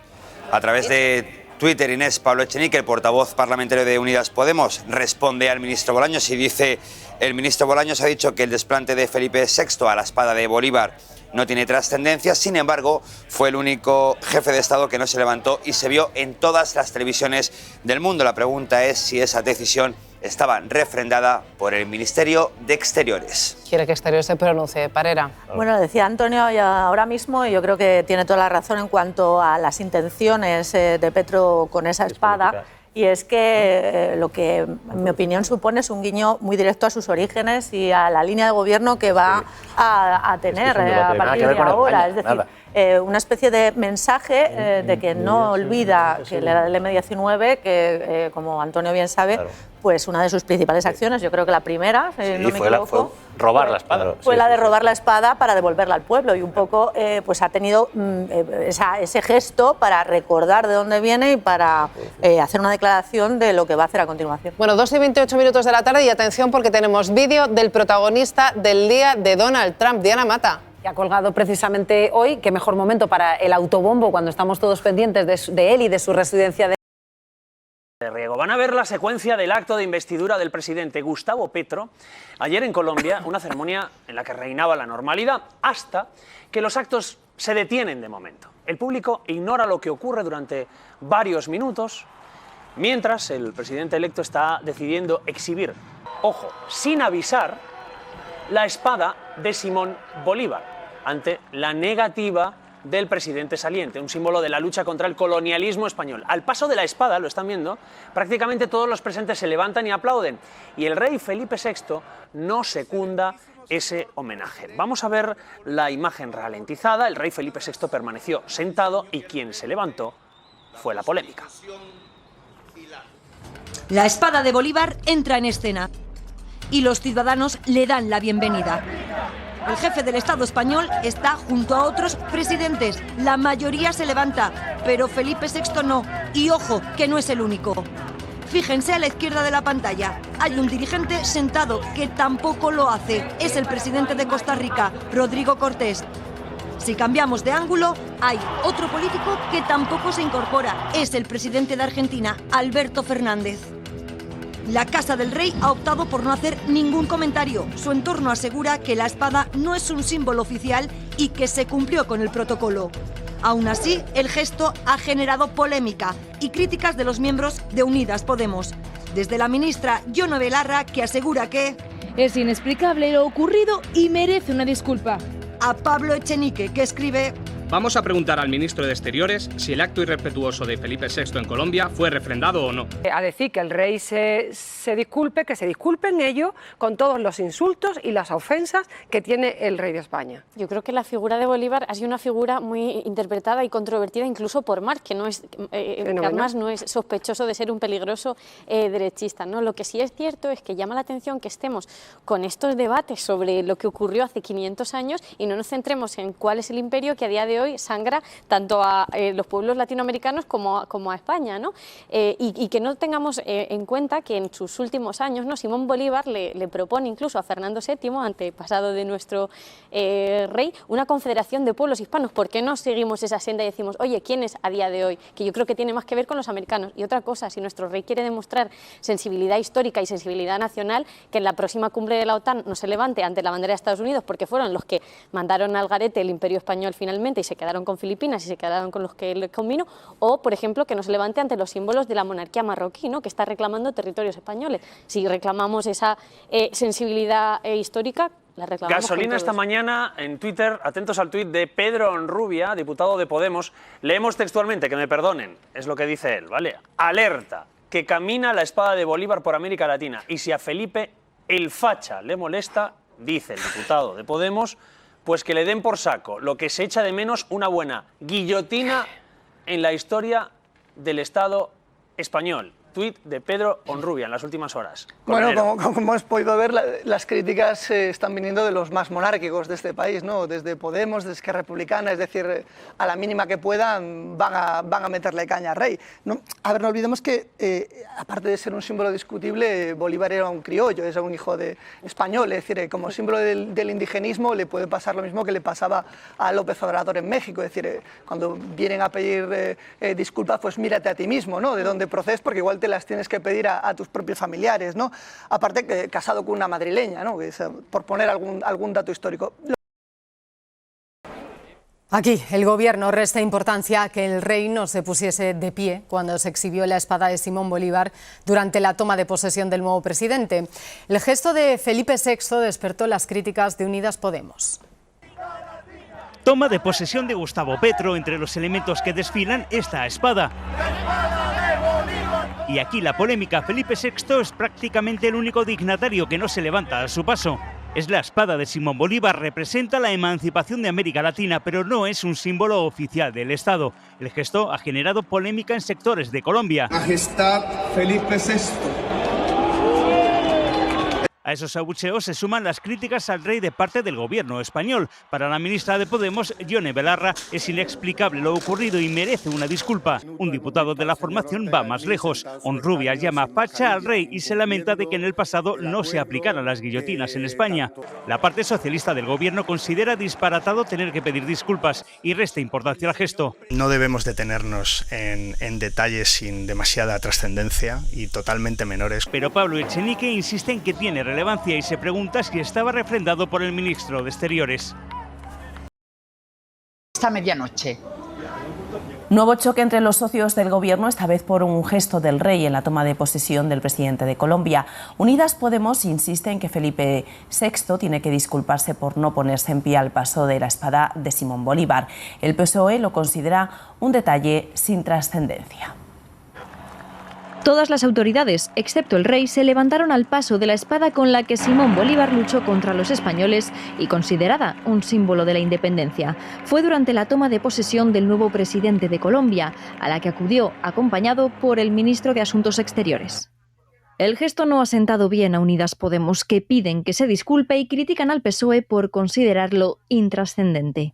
Speaker 4: A través de Twitter, Inés, Pablo Echenique, el portavoz parlamentario de Unidas Podemos, responde al ministro Bolaños y dice: el ministro Bolaños ha dicho que el desplante de Felipe VI a la espada de Bolívar no tiene trascendencia. Sin embargo, fue el único jefe de Estado que no se levantó y se vio en todas las televisiones del mundo. La pregunta es si esa decisión estaba refrendada por el Ministerio de Exteriores.
Speaker 24: Quiere que Exteriores se pronuncie, Parera.
Speaker 12: Bueno, decía Antonio ahora mismo, y yo creo que tiene toda la razón en cuanto a las intenciones de Petro con esa espada. Y es que lo que, en mi opinión, supone es un guiño muy directo a sus orígenes y a la línea de gobierno que va a tener a partir de ahora. Es decir, una especie de mensaje de que no olvida que la del M-19, que como Antonio bien sabe, pues una de sus principales acciones, yo creo que la primera, no me equivoco,
Speaker 1: fue robar la espada.
Speaker 12: Fue la de robar la espada para devolverla al pueblo, y un poco pues ha tenido ese gesto para recordar de dónde viene y para hacer una declaración de lo que va a hacer a continuación.
Speaker 24: Bueno, 2:28 de la tarde y atención porque tenemos vídeo del protagonista del día de Donald Trump, Diana Mata.
Speaker 5: Que ha colgado precisamente hoy, qué mejor momento para el autobombo cuando estamos todos pendientes de él y de su residencia de
Speaker 11: Riego. Van a ver la secuencia del acto de investidura del presidente Gustavo Petro ayer en Colombia, una ceremonia en la que reinaba la normalidad hasta que los actos se detienen de momento. El público ignora lo que ocurre durante varios minutos, mientras el presidente electo está decidiendo exhibir, ojo, sin avisar, la espada de Simón Bolívar ante la negativa del presidente saliente, un símbolo de la lucha contra el colonialismo español. Al paso de la espada, lo están viendo, prácticamente todos los presentes se levantan y aplauden, y el rey Felipe VI no secunda ese homenaje. Vamos a ver la imagen ralentizada. El rey Felipe VI permaneció sentado y quien se levantó fue la polémica.
Speaker 14: La espada de Bolívar entra en escena y los ciudadanos le dan la bienvenida. El jefe del Estado español está junto a otros presidentes. La mayoría se levanta, pero Felipe VI no. Y ojo, que no es el único. Fíjense a la izquierda de la pantalla. Hay un dirigente sentado que tampoco lo hace. Es el presidente de Costa Rica, Rodrigo Cortés. Si cambiamos de ángulo, hay otro político que tampoco se incorpora. Es el presidente de Argentina, Alberto Fernández. La Casa del Rey ha optado por no hacer ningún comentario. Su entorno asegura que la espada no es un símbolo oficial y que se cumplió con el protocolo. Aún así, el gesto ha generado polémica y críticas de los miembros de Unidas Podemos. Desde la ministra Yone Belarra, que asegura que
Speaker 17: es inexplicable lo ocurrido y merece una disculpa.
Speaker 14: A Pablo Echenique, que escribe:
Speaker 18: vamos a preguntar al ministro de Exteriores si el acto irrespetuoso de Felipe VI en Colombia fue refrendado o no.
Speaker 26: A decir que el rey se disculpe, que se disculpen ellos con todos los insultos y las ofensas que tiene el rey de España.
Speaker 27: Yo creo que la figura de Bolívar ha sido una figura muy interpretada y controvertida incluso por Marx, que además no es sospechoso de ser un peligroso derechista, ¿no? Lo que sí es cierto es que llama la atención que estemos con estos debates sobre lo que ocurrió hace 500 años y no nos centremos en cuál es el imperio que a día de hoy sangra tanto a los pueblos latinoamericanos como a España, ¿no? Y que no tengamos en cuenta que en sus últimos años, ¿no? Simón Bolívar le propone incluso a Fernando VII, antepasado de nuestro rey, una confederación de pueblos hispanos. ¿Por qué no seguimos esa senda y decimos, oye, ¿quién es a día de hoy? Que yo creo que tiene más que ver con los americanos. Y otra cosa, si nuestro rey quiere demostrar sensibilidad histórica y sensibilidad nacional, que en la próxima cumbre de la OTAN no se levante ante la bandera de Estados Unidos, porque fueron los que mandaron al garete el imperio español finalmente y se quedaron con Filipinas y se quedaron con los que les convino, o, por ejemplo, que no se levante ante los símbolos de la monarquía marroquí, ¿no? Que está reclamando territorios españoles. Si reclamamos esa sensibilidad histórica, la reclamamos.
Speaker 11: Gasolina esta mañana en Twitter, atentos al tuit de Pedro Onrubia, diputado de Podemos. Leemos textualmente, que me perdonen, es lo que dice él, ¿vale? Alerta, que camina la espada de Bolívar por América Latina, y si a Felipe el facha le molesta, dice el diputado de Podemos, pues que le den por saco. Lo que se echa de menos, una buena guillotina en la historia del Estado español. tuit de Pedro Honrubia en las últimas horas.
Speaker 15: Bueno, como hemos podido ver, las críticas están viniendo de los más monárquicos de este país, ¿no? Desde Podemos, desde Esquerra Republicana, es decir, a la mínima que puedan van a meterle caña al rey. No, a ver, no olvidemos que, aparte de ser un símbolo discutible, Bolívar era un criollo, es un hijo de español, es decir, como símbolo del indigenismo le puede pasar lo mismo que le pasaba a López Obrador en México, es decir, cuando vienen a pedir disculpas, pues mírate a ti mismo, ¿no? De dónde procedes, porque igual te las tienes que pedir a tus propios familiares, ¿no? Aparte, casado con una madrileña, ¿no? Por poner algún dato histórico.
Speaker 5: Aquí el gobierno resta importancia a que el rey no se pusiese de pie cuando se exhibió la espada de Simón Bolívar durante la toma de posesión del nuevo presidente. El gesto de Felipe VI despertó las críticas de Unidas Podemos.
Speaker 16: Toma de posesión de Gustavo Petro, entre los elementos que desfilan esta espada. Y aquí la polémica, Felipe VI es prácticamente el único dignatario que no se levanta a su paso. Es la espada de Simón Bolívar, representa la emancipación de América Latina, pero no es un símbolo oficial del Estado. El gesto ha generado polémica en sectores de Colombia.
Speaker 19: Majestad Felipe VI.
Speaker 16: A esos abucheos se suman las críticas al rey de parte del gobierno español. Para la ministra de Podemos, Yone Belarra, es inexplicable lo ocurrido y merece una disculpa. Un diputado de la formación va más lejos. Honrubia llama facha al rey y se lamenta de que en el pasado no se aplicaran las guillotinas en España. La parte socialista del gobierno considera disparatado tener que pedir disculpas y resta importancia al gesto.
Speaker 25: No debemos detenernos en detalles sin demasiada trascendencia y totalmente menores.
Speaker 16: Pero Pablo Echenique insiste en que tiene relevancia y se pregunta si estaba refrendado por el ministro de Exteriores.
Speaker 20: Esta medianoche.
Speaker 21: Nuevo choque entre los socios del gobierno, esta vez por un gesto del rey en la toma de posesión del presidente de Colombia. Unidas Podemos insiste en que Felipe VI tiene que disculparse por no ponerse en pie al paso de la espada de Simón Bolívar. El PSOE lo considera un detalle sin trascendencia.
Speaker 22: Todas las autoridades, excepto el rey, se levantaron al paso de la espada con la que Simón Bolívar luchó contra los españoles y considerada un símbolo de la independencia. Fue durante la toma de posesión del nuevo presidente de Colombia, a la que acudió acompañado por el ministro de Asuntos Exteriores. El gesto no ha sentado bien a Unidas Podemos, que piden que se disculpe y critican al PSOE por considerarlo intrascendente.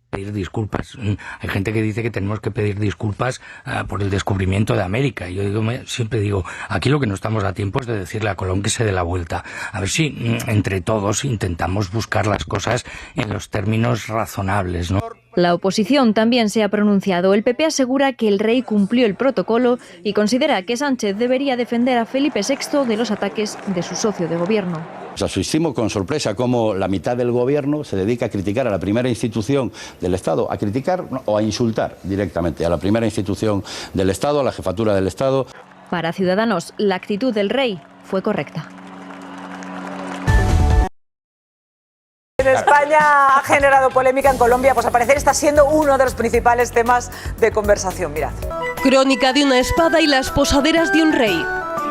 Speaker 9: Pedir disculpas. Hay gente que dice que tenemos que pedir disculpas por el descubrimiento de América. Yo siempre digo, aquí lo que no estamos a tiempo es de decirle a Colón que se dé la vuelta. A ver si entre todos intentamos buscar las cosas en los términos razonables, ¿no?
Speaker 22: La oposición también se ha pronunciado. El PP asegura que el rey cumplió el protocolo y considera que Sánchez debería defender a Felipe VI de los ataques de su socio de gobierno.
Speaker 8: Asistimos con sorpresa cómo la mitad del gobierno se dedica a criticar a la primera institución del Estado, a criticar o a insultar directamente a la primera institución del Estado, a la jefatura del Estado.
Speaker 22: Para Ciudadanos, la actitud del rey fue correcta.
Speaker 5: En España ha generado polémica, en Colombia, pues al parecer está siendo uno de los principales temas de conversación. Mirad.
Speaker 23: Crónica de una espada y las posaderas de un rey.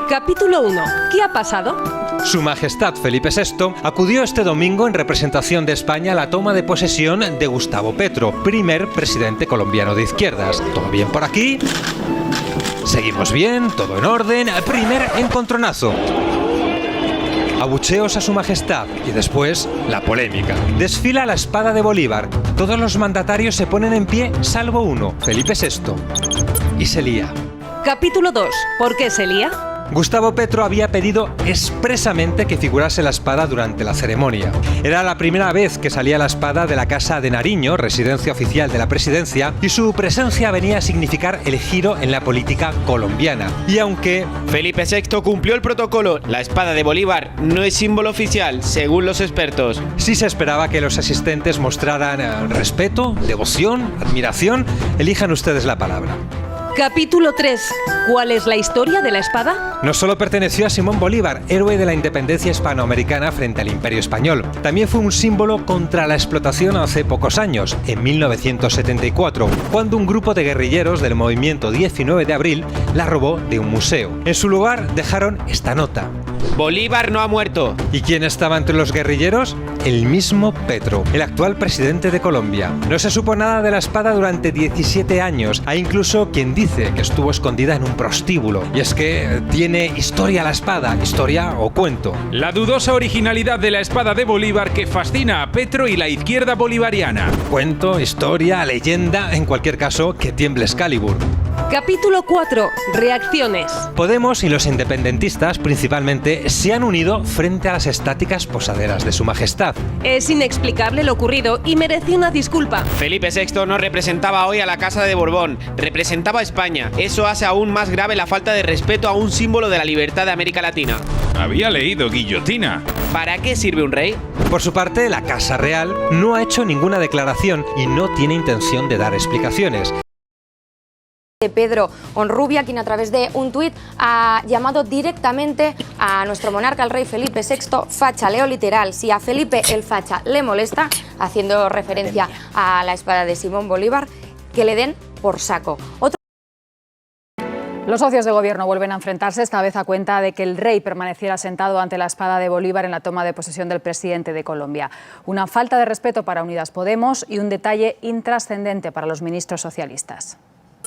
Speaker 23: Capítulo 1. ¿Qué ha pasado?
Speaker 28: Su Majestad Felipe VI acudió este domingo en representación de España a la toma de posesión de Gustavo Petro, primer presidente colombiano de izquierdas. ¿Todo bien por aquí? Seguimos bien, todo en orden. Primer encontronazo. Abucheos a su majestad y después la polémica. Desfila la espada de Bolívar. Todos los mandatarios se ponen en pie salvo uno, Felipe VI. Y se lía.
Speaker 23: Capítulo 2. ¿Por qué se lía?
Speaker 28: Gustavo Petro había pedido expresamente que figurase la espada durante la ceremonia. Era la primera vez que salía la espada de la Casa de Nariño, residencia oficial de la presidencia, y su presencia venía a significar el giro en la política colombiana. Y aunque
Speaker 29: Felipe VI cumplió el protocolo, la espada de Bolívar no es símbolo oficial, según los expertos.
Speaker 28: Sí se esperaba que los asistentes mostraran respeto, devoción, admiración. Elijan ustedes la palabra.
Speaker 23: Capítulo 3. ¿Cuál es la historia de la espada?
Speaker 28: No solo perteneció a Simón Bolívar, héroe de la independencia hispanoamericana frente al Imperio Español. También fue un símbolo contra la explotación hace pocos años, en 1974, cuando un grupo de guerrilleros del movimiento 19 de abril la robó de un museo. En su lugar dejaron esta nota.
Speaker 29: Bolívar no ha muerto.
Speaker 28: ¿Y quién estaba entre los guerrilleros? El mismo Petro, el actual presidente de Colombia. No se supo nada de la espada durante 17 años. Hay incluso quien dice que estuvo escondida en un prostíbulo. Y es que tiene historia la espada, historia o cuento.
Speaker 1: La dudosa originalidad de la espada de Bolívar que fascina a Petro y la izquierda bolivariana.
Speaker 28: Cuento, historia, leyenda, en cualquier caso, que tiemble Excalibur.
Speaker 23: Capítulo 4. Reacciones.
Speaker 28: Podemos y los independentistas, principalmente, se han unido frente a las estáticas posaderas de su majestad.
Speaker 23: Es inexplicable lo ocurrido y merece una disculpa.
Speaker 29: Felipe VI no representaba hoy a la Casa de Borbón, representaba a España. Eso hace aún más grave la falta de respeto a un símbolo de la libertad de América Latina.
Speaker 1: Había leído guillotina.
Speaker 29: ¿Para qué sirve un rey?
Speaker 28: Por su parte, la Casa Real no ha hecho ninguna declaración y no tiene intención de dar explicaciones.
Speaker 2: De Pedro Honrubia, quien a través de un tuit ha llamado directamente a nuestro monarca, el rey Felipe VI, facha, leo literal. Si a Felipe el facha le molesta, haciendo referencia a la espada de Simón Bolívar, que le den por saco.
Speaker 5: Los socios de gobierno vuelven a enfrentarse, esta vez a cuenta de que el rey permaneciera sentado ante la espada de Bolívar en la toma de posesión del presidente de Colombia. Una falta de respeto para Unidas Podemos y un detalle intrascendente para los ministros socialistas.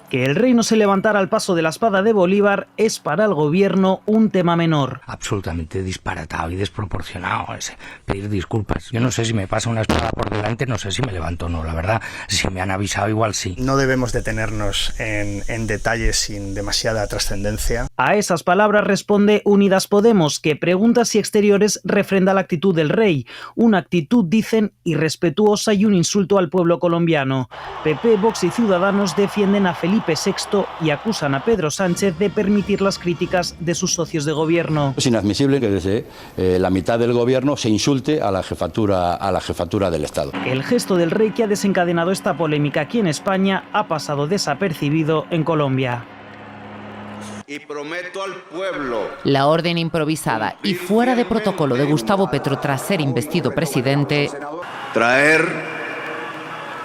Speaker 3: Que el rey no se levantara al paso de la espada de Bolívar es para el gobierno un tema menor.
Speaker 9: Absolutamente disparatado y desproporcionado ese pedir disculpas. Yo no sé si me pasa una espada por delante, no sé si me levanto o no, la verdad. Si me han avisado, igual sí.
Speaker 25: No debemos detenernos en detalles sin demasiada trascendencia.
Speaker 3: A esas palabras responde Unidas Podemos, que pregunta si Exteriores refrenda la actitud del rey. Una actitud, dicen, irrespetuosa y un insulto al pueblo colombiano. PP, Vox y Ciudadanos defienden a Felipe VI y acusan a Pedro Sánchez de permitir las críticas de sus socios de gobierno.
Speaker 8: Es inadmisible que desde la mitad del gobierno se insulte a la jefatura del Estado.
Speaker 3: El gesto del rey que ha desencadenado esta polémica aquí en España ha pasado desapercibido en Colombia.
Speaker 4: Y prometo al pueblo.
Speaker 24: La orden improvisada y fuera de protocolo de Gustavo Petro tras ser investido presidente
Speaker 4: traer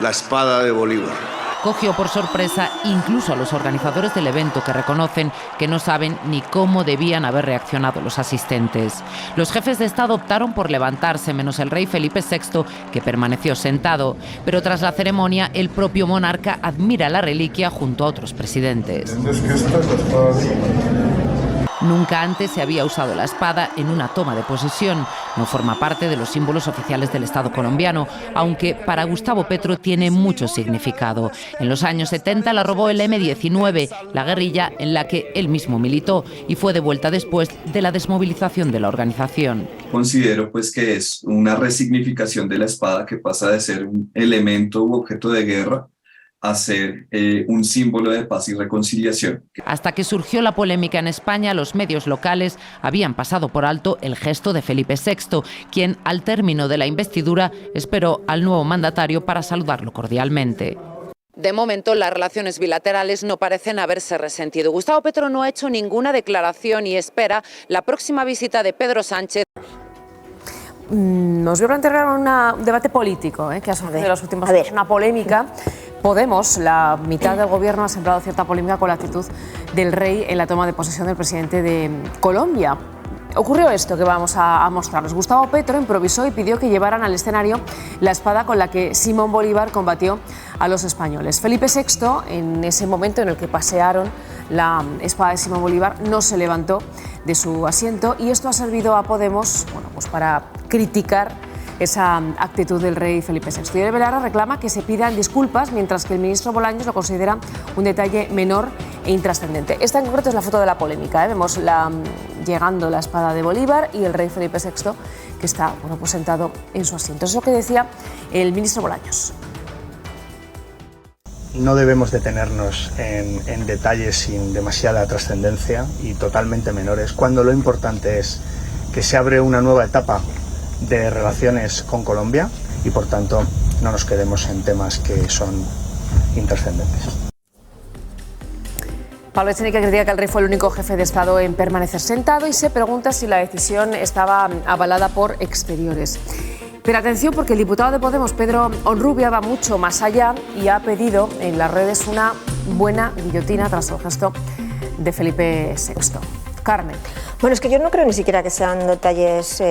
Speaker 4: la espada de Bolívar.
Speaker 24: Cogió por sorpresa incluso a los organizadores del evento, que reconocen que no saben ni cómo debían haber reaccionado los asistentes. Los jefes de Estado optaron por levantarse, menos el rey Felipe VI, que permaneció sentado. Pero tras la ceremonia, el propio monarca admira la reliquia junto a otros presidentes. Nunca antes se había usado la espada en una toma de posesión. No forma parte de los símbolos oficiales del Estado colombiano, aunque para Gustavo Petro tiene mucho significado. En los años 70 la robó el M-19, la guerrilla en la que él mismo militó, y fue devuelta después de la desmovilización de la organización.
Speaker 6: Considero que es una resignificación de la espada que pasa de ser un elemento u objeto de guerra a ser un símbolo de paz y reconciliación.
Speaker 24: Hasta que surgió la polémica en España, los medios locales habían pasado por alto el gesto de Felipe VI, quien al término de la investidura esperó al nuevo mandatario para saludarlo cordialmente. De momento, las relaciones bilaterales no parecen haberse resentido. Gustavo Petro no ha hecho ninguna declaración y espera la próxima visita de Pedro Sánchez.
Speaker 7: Os voy a plantear un debate político que ha surgido en los últimos años, una polémica. Podemos, la mitad del gobierno, ha sembrado cierta polémica con la actitud del rey en la toma de posesión del presidente de Colombia. Ocurrió esto que vamos a mostraros. Gustavo Petro improvisó y pidió que llevaran al escenario la espada con la que Simón Bolívar combatió a los españoles. Felipe VI, en ese momento en el que pasearon la espada de Simón Bolívar, no se levantó de su asiento, y esto ha servido a Podemos para criticar esa actitud del rey Felipe VI. Yone Belarra reclama que se pidan disculpas, mientras que el ministro Bolaños lo considera un detalle menor e intrascendente. Esta en concreto es la foto de la polémica. Vemos llegando la espada de Bolívar y el rey Felipe VI, que está sentado en su asiento. Es lo que decía el ministro Bolaños.
Speaker 25: No debemos detenernos en detalles sin demasiada trascendencia y totalmente menores, cuando lo importante es que se abre una nueva etapa de relaciones con Colombia y, por tanto, no nos quedemos en temas que son intrascendentes.
Speaker 7: Pablo Echenique critica que el rey fue el único jefe de Estado en permanecer sentado y se pregunta si la decisión estaba avalada por Exteriores. Pero atención, porque el diputado de Podemos, Pedro Honrubia, va mucho más allá y ha pedido en las redes una buena guillotina tras el gesto de Felipe VI. Carmen.
Speaker 10: Bueno, es que yo no creo ni siquiera que sean detalles,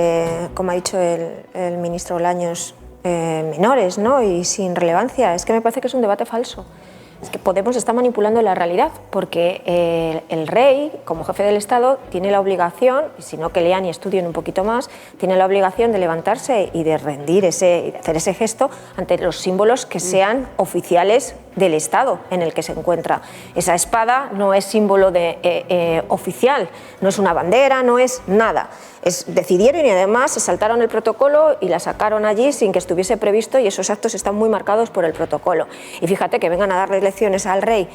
Speaker 10: como ha dicho el ministro Bolaños, menores, ¿no? Y sin relevancia. Es que me parece que es un debate falso. Es que Podemos está manipulando la realidad, porque el rey, como jefe del Estado, tiene la obligación, y si no que lean y estudien un poquito más, tiene la obligación de levantarse y de rendir de hacer ese gesto ante los símbolos que sean oficiales del Estado en el que se encuentra. Esa espada no es símbolo oficial, no es una bandera, no es nada. Decidieron y además se saltaron el protocolo y la sacaron allí sin que estuviese previsto, y esos actos están muy marcados por el protocolo. Y fíjate que vengan a darle lecciones al rey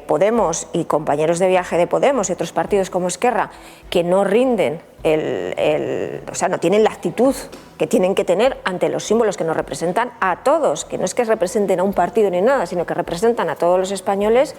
Speaker 10: Podemos y compañeros de viaje de Podemos y otros partidos como Esquerra, que no rinden, o sea, no tienen la actitud que tienen que tener ante los símbolos que nos representan a todos, que no es que representen a un partido ni nada, sino que representan a todos los españoles.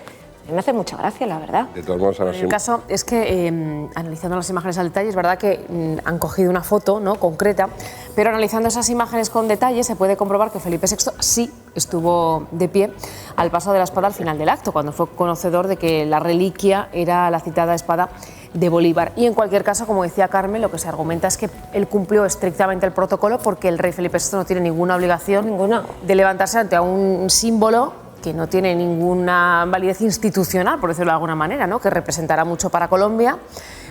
Speaker 10: Me hace mucha gracia, la verdad.
Speaker 12: De todos modos,
Speaker 7: el caso es que, analizando las imágenes al detalle, es verdad que han cogido una foto, ¿no?, concreta, pero analizando esas imágenes con detalle se puede comprobar que Felipe VI sí estuvo de pie al paso de la espada al final del acto, cuando fue conocedor de que la reliquia era la citada espada de Bolívar. Y en cualquier caso, como decía Carmen, lo que se argumenta es que él cumplió estrictamente el protocolo, porque el rey Felipe VI no tiene ninguna obligación de levantarse ante un símbolo que no tiene ninguna validez institucional, por decirlo de alguna manera, ¿no?, que representará mucho para Colombia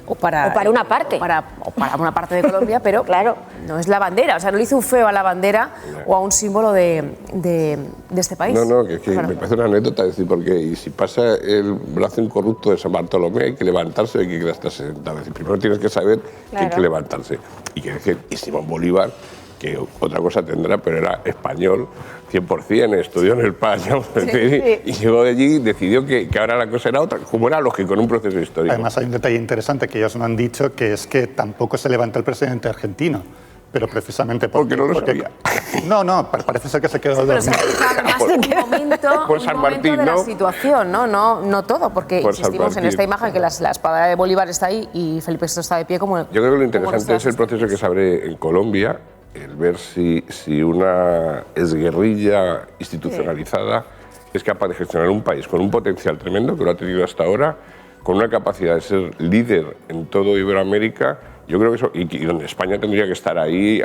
Speaker 7: o para una parte. Para una parte de Colombia, pero claro, no es la bandera. O sea, no le hizo un feo a la bandera o a un símbolo de este país.
Speaker 12: No, que me parece una anécdota, es decir, porque y si pasa el brazo incorrupto de San Bartolomé, hay que levantarse, hay que estar sentado. Es decir, primero tienes que saber que hay que levantarse. Y que decir, y Simón Bolívar, que otra cosa tendrá, pero era español 100%, estudió en España, y llegó de allí y decidió que ahora la cosa era otra, como era lógico en un proceso histórico.
Speaker 13: Además hay un detalle interesante que ellos no han dicho, que es que tampoco se levantó el presidente argentino, pero precisamente porque
Speaker 12: no lo sabía.
Speaker 13: No, parece ser que se quedó dormido.
Speaker 7: Además de un momento de la situación, no todo, porque insistimos en esta imagen que la espada de Bolívar está ahí y Felipe VI está de pie como...
Speaker 12: Yo creo que lo interesante es el proceso que se abre en Colombia, el ver si una exguerrilla institucionalizada es capaz de gestionar un país con un potencial tremendo, que lo ha tenido hasta ahora, con una capacidad de ser líder en todo Iberoamérica. Yo creo que eso, y donde España tendría que estar ahí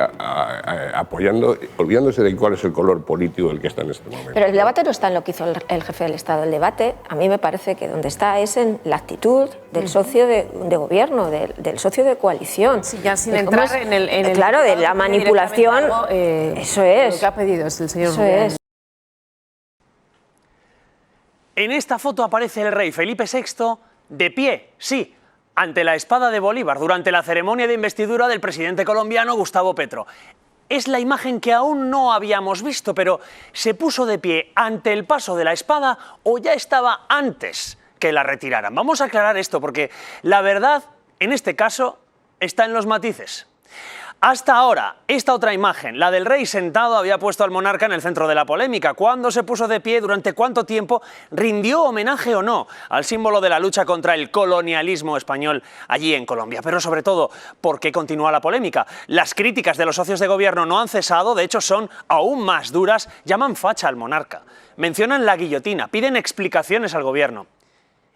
Speaker 12: apoyando, olvidándose de cuál es el color político del que está en este momento.
Speaker 10: Pero el debate no está en lo que hizo el jefe del Estado. El debate, a mí me parece que donde está es en la actitud del socio de gobierno, del socio de coalición.
Speaker 7: Sí, ya sin entrar en el
Speaker 10: claro, de la manipulación. Eso es.
Speaker 7: Lo que ha pedido es el señor
Speaker 10: Eso es.
Speaker 11: En esta foto aparece el rey Felipe VI de pie, sí, ante la espada de Bolívar durante la ceremonia de investidura del presidente colombiano Gustavo Petro. Es la imagen que aún no habíamos visto, pero ¿se puso de pie ante el paso de la espada o ya estaba antes que la retiraran? Vamos a aclarar esto, porque la verdad, en este caso, está en los matices. Hasta ahora, esta otra imagen, la del rey sentado, había puesto al monarca en el centro de la polémica. ¿Cuándo se puso de pie? ¿Durante cuánto tiempo? ¿Rindió homenaje o no al símbolo de la lucha contra el colonialismo español allí en Colombia? Pero sobre todo, ¿por qué continúa la polémica? Las críticas de los socios de gobierno no han cesado, de hecho son aún más duras, llaman facha al monarca, mencionan la guillotina, piden explicaciones al gobierno.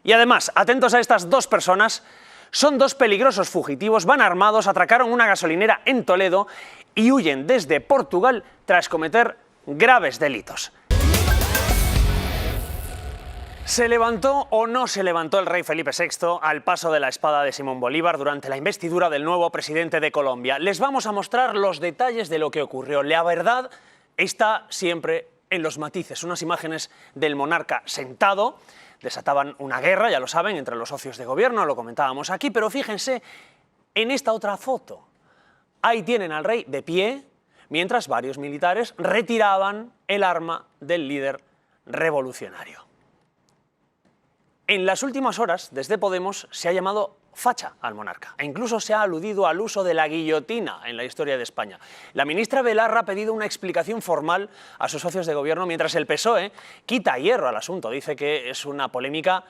Speaker 11: Y además, atentos a estas dos personas. Son dos peligrosos fugitivos, van armados, atracaron una gasolinera en Toledo y huyen desde Portugal tras cometer graves delitos. ¿Se levantó o no se levantó el rey Felipe VI al paso de la espada de Simón Bolívar durante la investidura del nuevo presidente de Colombia? Les vamos a mostrar los detalles de lo que ocurrió. La verdad está siempre en los matices. Unas imágenes del monarca sentado desataban una guerra, ya lo saben, entre los socios de gobierno, lo comentábamos aquí, pero fíjense en esta otra foto. Ahí tienen al rey de pie, mientras varios militares retiraban el arma del líder revolucionario. En las últimas horas, desde Podemos, se ha llamado facha al monarca e incluso se ha aludido al uso de la guillotina en la historia de España. La ministra Belarra ha pedido una explicación formal a sus socios de gobierno, mientras el PSOE quita hierro al asunto, dice que es una polémica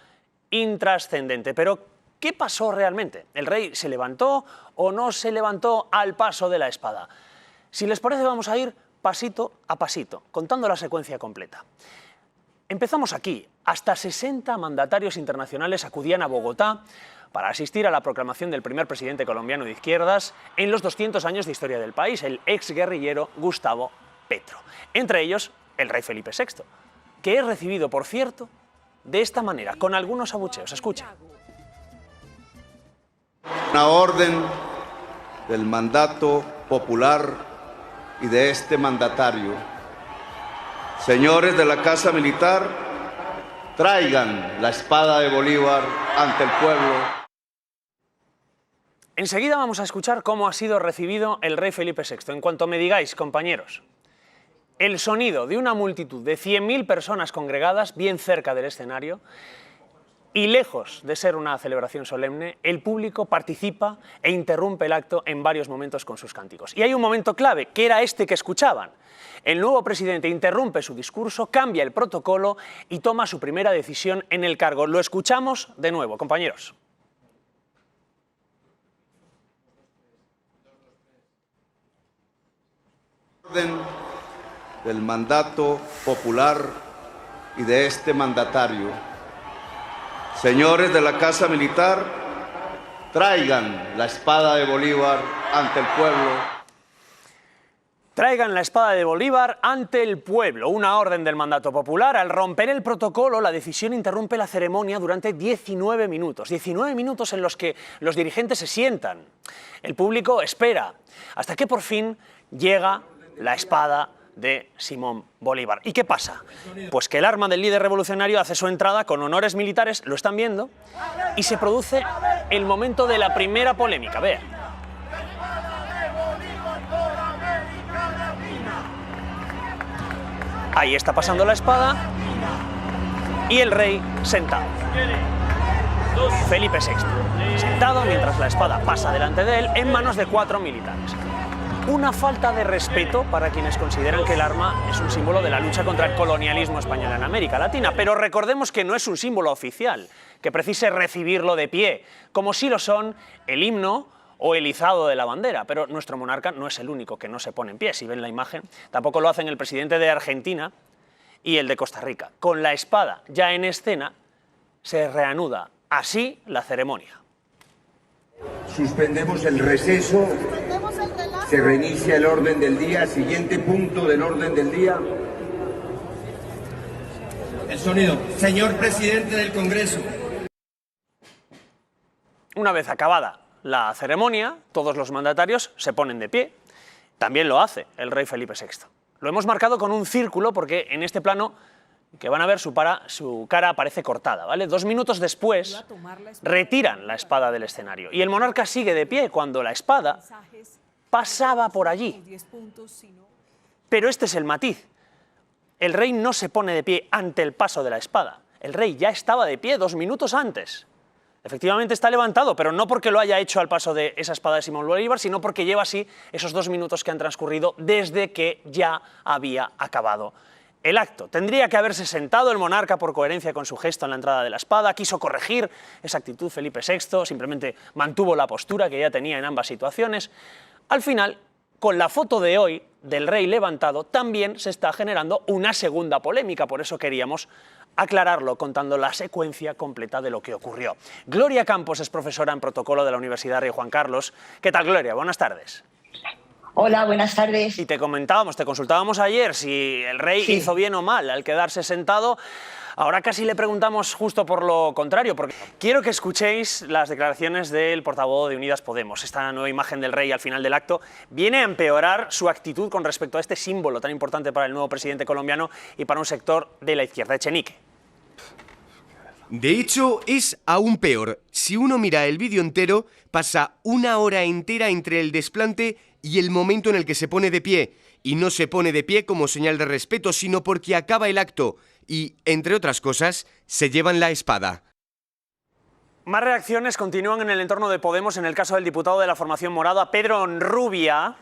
Speaker 11: intrascendente. Pero, ¿qué pasó realmente? ¿El rey se levantó o no se levantó al paso de la espada? Si les parece, vamos a ir pasito a pasito, contando la secuencia completa. Empezamos aquí. Hasta 60 mandatarios internacionales acudían a Bogotá para asistir a la proclamación del primer presidente colombiano de izquierdas en los 200 años de historia del país, el exguerrillero Gustavo Petro. Entre ellos, el rey Felipe VI, que es recibido, por cierto, de esta manera, con algunos abucheos. Escucha.
Speaker 4: Una orden del mandato popular y de este mandatario. Señores de la Casa Militar, traigan la espada de Bolívar ante el pueblo.
Speaker 11: Enseguida vamos a escuchar cómo ha sido recibido el rey Felipe VI. En cuanto me digáis, compañeros, el sonido de una multitud de 100.000 personas congregadas bien cerca del escenario y lejos de ser una celebración solemne, el público participa e interrumpe el acto en varios momentos con sus cánticos. Y hay un momento clave, que era este que escuchaban. El nuevo presidente interrumpe su discurso, cambia el protocolo y toma su primera decisión en el cargo. Lo escuchamos de nuevo, compañeros.
Speaker 4: Orden del mandato popular y de este mandatario. Señores de la Casa Militar, traigan la espada de Bolívar ante el pueblo.
Speaker 11: Traigan la espada de Bolívar ante el pueblo. Una orden del mandato popular. Al romper el protocolo, la decisión interrumpe la ceremonia durante 19 minutos. 19 minutos en los que los dirigentes se sientan. El público espera hasta que por fin llega la espada de Simón Bolívar. ¿Y qué pasa? Pues que el arma del líder revolucionario hace su entrada con honores militares, lo están viendo, y se produce el momento de la primera polémica. Vean. Ahí está pasando la espada y el rey sentado. Felipe VI, sentado mientras la espada pasa delante de él en manos de 4 militares. Una falta de respeto para quienes consideran que el arma es un símbolo de la lucha contra el colonialismo español en América Latina. Pero recordemos que no es un símbolo oficial, que precise recibirlo de pie, como sí lo son el himno o el izado de la bandera. Pero nuestro monarca no es el único que no se pone en pie. Si ven la imagen, tampoco lo hacen el presidente de Argentina y el de Costa Rica. Con la espada ya en escena, se reanuda así la ceremonia.
Speaker 14: Suspendemos el receso. Se reinicia el orden del día. Siguiente punto del orden del día.
Speaker 15: El sonido. Señor presidente del Congreso.
Speaker 11: Una vez acabada la ceremonia, todos los mandatarios se ponen de pie. También lo hace el rey Felipe VI. Lo hemos marcado con un círculo porque en este plano que van a ver su cara aparece cortada, ¿vale? 2 minutos después retiran la espada del escenario y el monarca sigue de pie cuando la espada pasaba por allí. Pero este es el matiz. El rey no se pone de pie ante el paso de la espada. El rey ya estaba de pie 2 minutos antes. Efectivamente está levantado, pero no porque lo haya hecho al paso de esa espada de Simón Bolívar, sino porque lleva así esos 2 minutos que han transcurrido desde que ya había acabado el acto. Tendría que haberse sentado el monarca por coherencia con su gesto en la entrada de la espada, quiso corregir esa actitud Felipe VI, simplemente mantuvo la postura que ya tenía en ambas situaciones. Al final, con la foto de hoy del rey levantado, también se está generando una segunda polémica, por eso queríamos aclararlo contando la secuencia completa de lo que ocurrió. Gloria Campos es profesora en protocolo de la Universidad Rey Juan Carlos. ¿Qué tal, Gloria? Buenas tardes.
Speaker 16: Hola, buenas tardes.
Speaker 11: Y te consultábamos ayer si el rey hizo bien o mal al quedarse sentado. Ahora casi le preguntamos justo por lo contrario, porque quiero que escuchéis las declaraciones del portavoz de Unidas Podemos. Esta nueva imagen del rey al final del acto viene a empeorar su actitud con respecto a este símbolo tan importante para el nuevo presidente colombiano y para un sector de la izquierda. Echenique.
Speaker 17: De hecho, es aún peor. Si uno mira el vídeo entero, pasa 1 hora entera entre el desplante y el momento en el que se pone de pie. Y no se pone de pie como señal de respeto, sino porque acaba el acto y, entre otras cosas, se llevan la espada.
Speaker 11: Más reacciones continúan en el entorno de Podemos en el caso del diputado de la formación morada, Pedro Onrubia,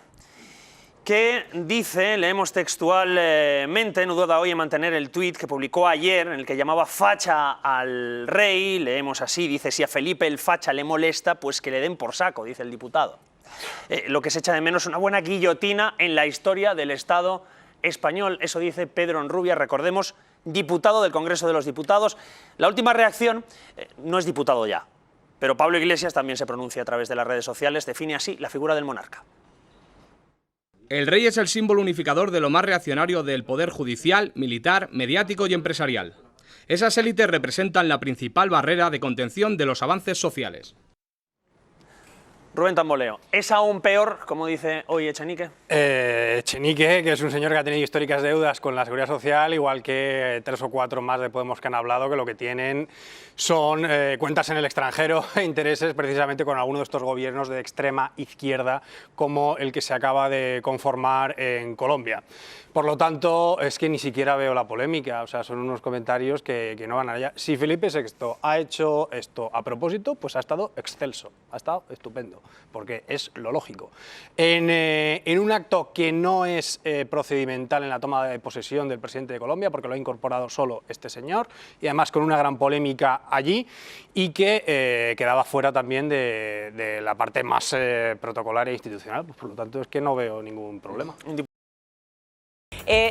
Speaker 11: que dice, leemos textualmente, no duda hoy en mantener el tuit que publicó ayer en el que llamaba facha al rey, leemos así, dice, si a Felipe el facha le molesta, pues que le den por saco, dice el diputado. Lo que se echa de menos una buena guillotina en la historia del Estado español, eso dice Pedro Onrubia, recordemos, diputado del Congreso de los Diputados. La última reacción, no es diputado ya, Pero Pablo Iglesias también se pronuncia a través de las redes sociales, define así la figura del monarca.
Speaker 1: El rey es el símbolo unificador de lo más reaccionario del poder judicial, militar, mediático y empresarial. Esas élites representan la principal barrera de contención de los avances sociales.
Speaker 11: Rubén Tamboleo, ¿es aún peor, como dice hoy Echenique?
Speaker 18: Echenique, que es un señor que ha tenido históricas deudas con la Seguridad Social, igual que 3 o 4 más de Podemos que han hablado, que lo que tienen son cuentas en el extranjero e intereses precisamente con alguno de estos gobiernos de extrema izquierda, como el que se acaba de conformar en Colombia. Por lo tanto, es que ni siquiera veo la polémica, o sea, son unos comentarios que no van allá. Si Felipe VI ha hecho esto a propósito, pues ha estado excelso, ha estado estupendo, porque es lo lógico. En un acto que no es procedimental en la toma de posesión del presidente de Colombia, porque lo ha incorporado solo este señor, y además con una gran polémica allí, y que quedaba fuera también de la parte más protocolaria e institucional, pues por lo tanto es que no veo ningún problema.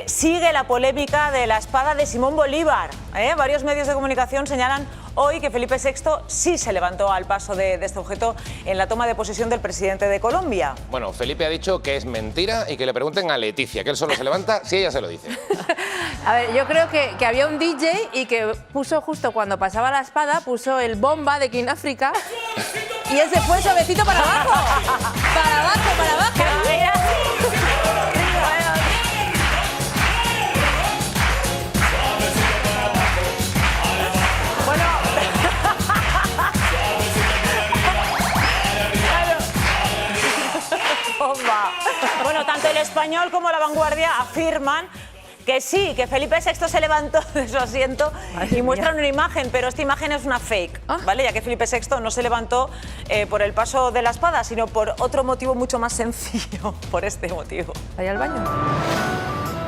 Speaker 19: Sigue la polémica de la espada de Simón Bolívar. Varios medios de comunicación señalan hoy que Felipe VI sí se levantó al paso de este objeto en la toma de posesión del presidente de Colombia.
Speaker 20: Bueno, Felipe ha dicho que es mentira y que le pregunten a Leticia, que él solo se levanta si ella se lo dice.
Speaker 21: A ver, yo creo que había un DJ y que puso justo cuando pasaba la espada, puso el bomba de King África y él se fue suavecito para abajo. Para abajo, para abajo.
Speaker 19: Bueno, tanto El Español como La Vanguardia afirman que sí, que Felipe VI se levantó de su asiento y muestran una imagen, pero esta imagen es una fake, ¿vale? Ya que Felipe VI no se levantó por el paso de la espada, sino por otro motivo mucho más sencillo, por este motivo.
Speaker 21: Vaya al baño.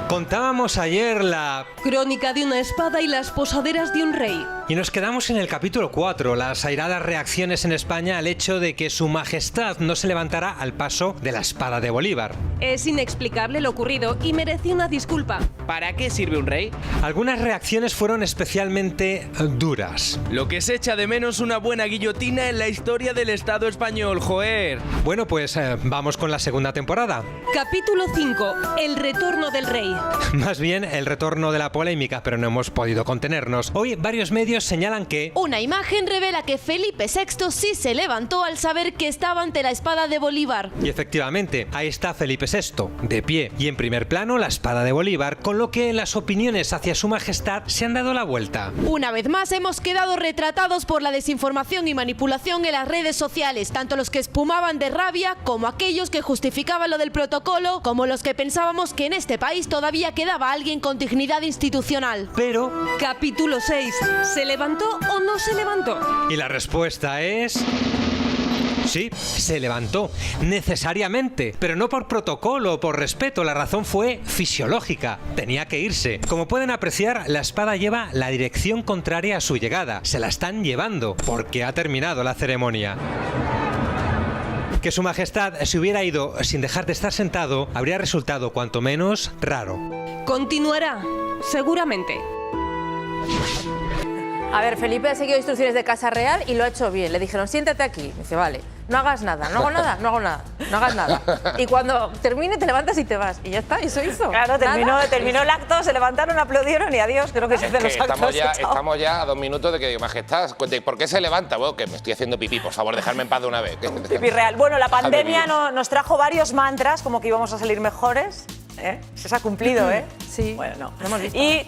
Speaker 28: Contábamos ayer la
Speaker 22: crónica de una espada y las posaderas de un rey.
Speaker 28: Y nos quedamos en el capítulo 4, las airadas reacciones en España al hecho de que su majestad no se levantara al paso de la espada de Bolívar.
Speaker 22: Es inexplicable lo ocurrido y merece una disculpa.
Speaker 29: ¿Para qué sirve un rey?
Speaker 28: Algunas reacciones fueron especialmente duras.
Speaker 29: Lo que se echa de menos una buena guillotina en la historia del Estado español, joder.
Speaker 28: Bueno, pues vamos con la segunda temporada.
Speaker 22: Capítulo 5, el retorno del rey.
Speaker 28: Más bien el retorno de la polémica, pero no hemos podido contenernos. Hoy varios medios señalan que
Speaker 22: una imagen revela que Felipe VI sí se levantó al saber que estaba ante la espada de Bolívar.
Speaker 28: Y efectivamente, ahí está Felipe VI, de pie, y en primer plano la espada de Bolívar, con lo que las opiniones hacia su majestad se han dado la vuelta.
Speaker 22: Una vez más hemos quedado retratados por la desinformación y manipulación en las redes sociales, tanto los que espumaban de rabia como aquellos que justificaban lo del protocolo, como los que pensábamos que en este país todavía quedaba alguien con dignidad institucional.
Speaker 28: Pero...
Speaker 22: Capítulo 6. ¿Se levantó o no se levantó?
Speaker 28: Y la respuesta es... Sí, se levantó, necesariamente, pero no por protocolo o por respeto, la razón fue fisiológica, tenía que irse. Como pueden apreciar, la espada lleva la dirección contraria a su llegada, se la están llevando, porque ha terminado la ceremonia. Que su majestad se hubiera ido sin dejar de estar sentado habría resultado cuanto menos raro.
Speaker 22: Continuará, seguramente.
Speaker 21: A ver, Felipe ha seguido instrucciones de Casa Real y lo ha hecho bien. Le dijeron, siéntate aquí. Dice, vale, no hagas nada, no hago nada, no hago nada, no hagas nada. Y cuando termine te levantas y te vas. Y ya está, eso hizo.
Speaker 19: Claro, terminó el acto, se levantaron, aplaudieron y adiós. Creo que se hacen los actos.
Speaker 20: Estamos ya a 2 minutos de que digo, majestad, ¿por qué se levanta? Bueno, que me estoy haciendo pipí, por favor, dejadme en paz de una vez.
Speaker 19: Pipí real. Bueno, la pandemia nos trajo varios mantras, como que íbamos a salir mejores. Se ha cumplido, ¿eh?
Speaker 21: Sí.
Speaker 19: Bueno, no.
Speaker 21: Lo hemos visto.
Speaker 19: Y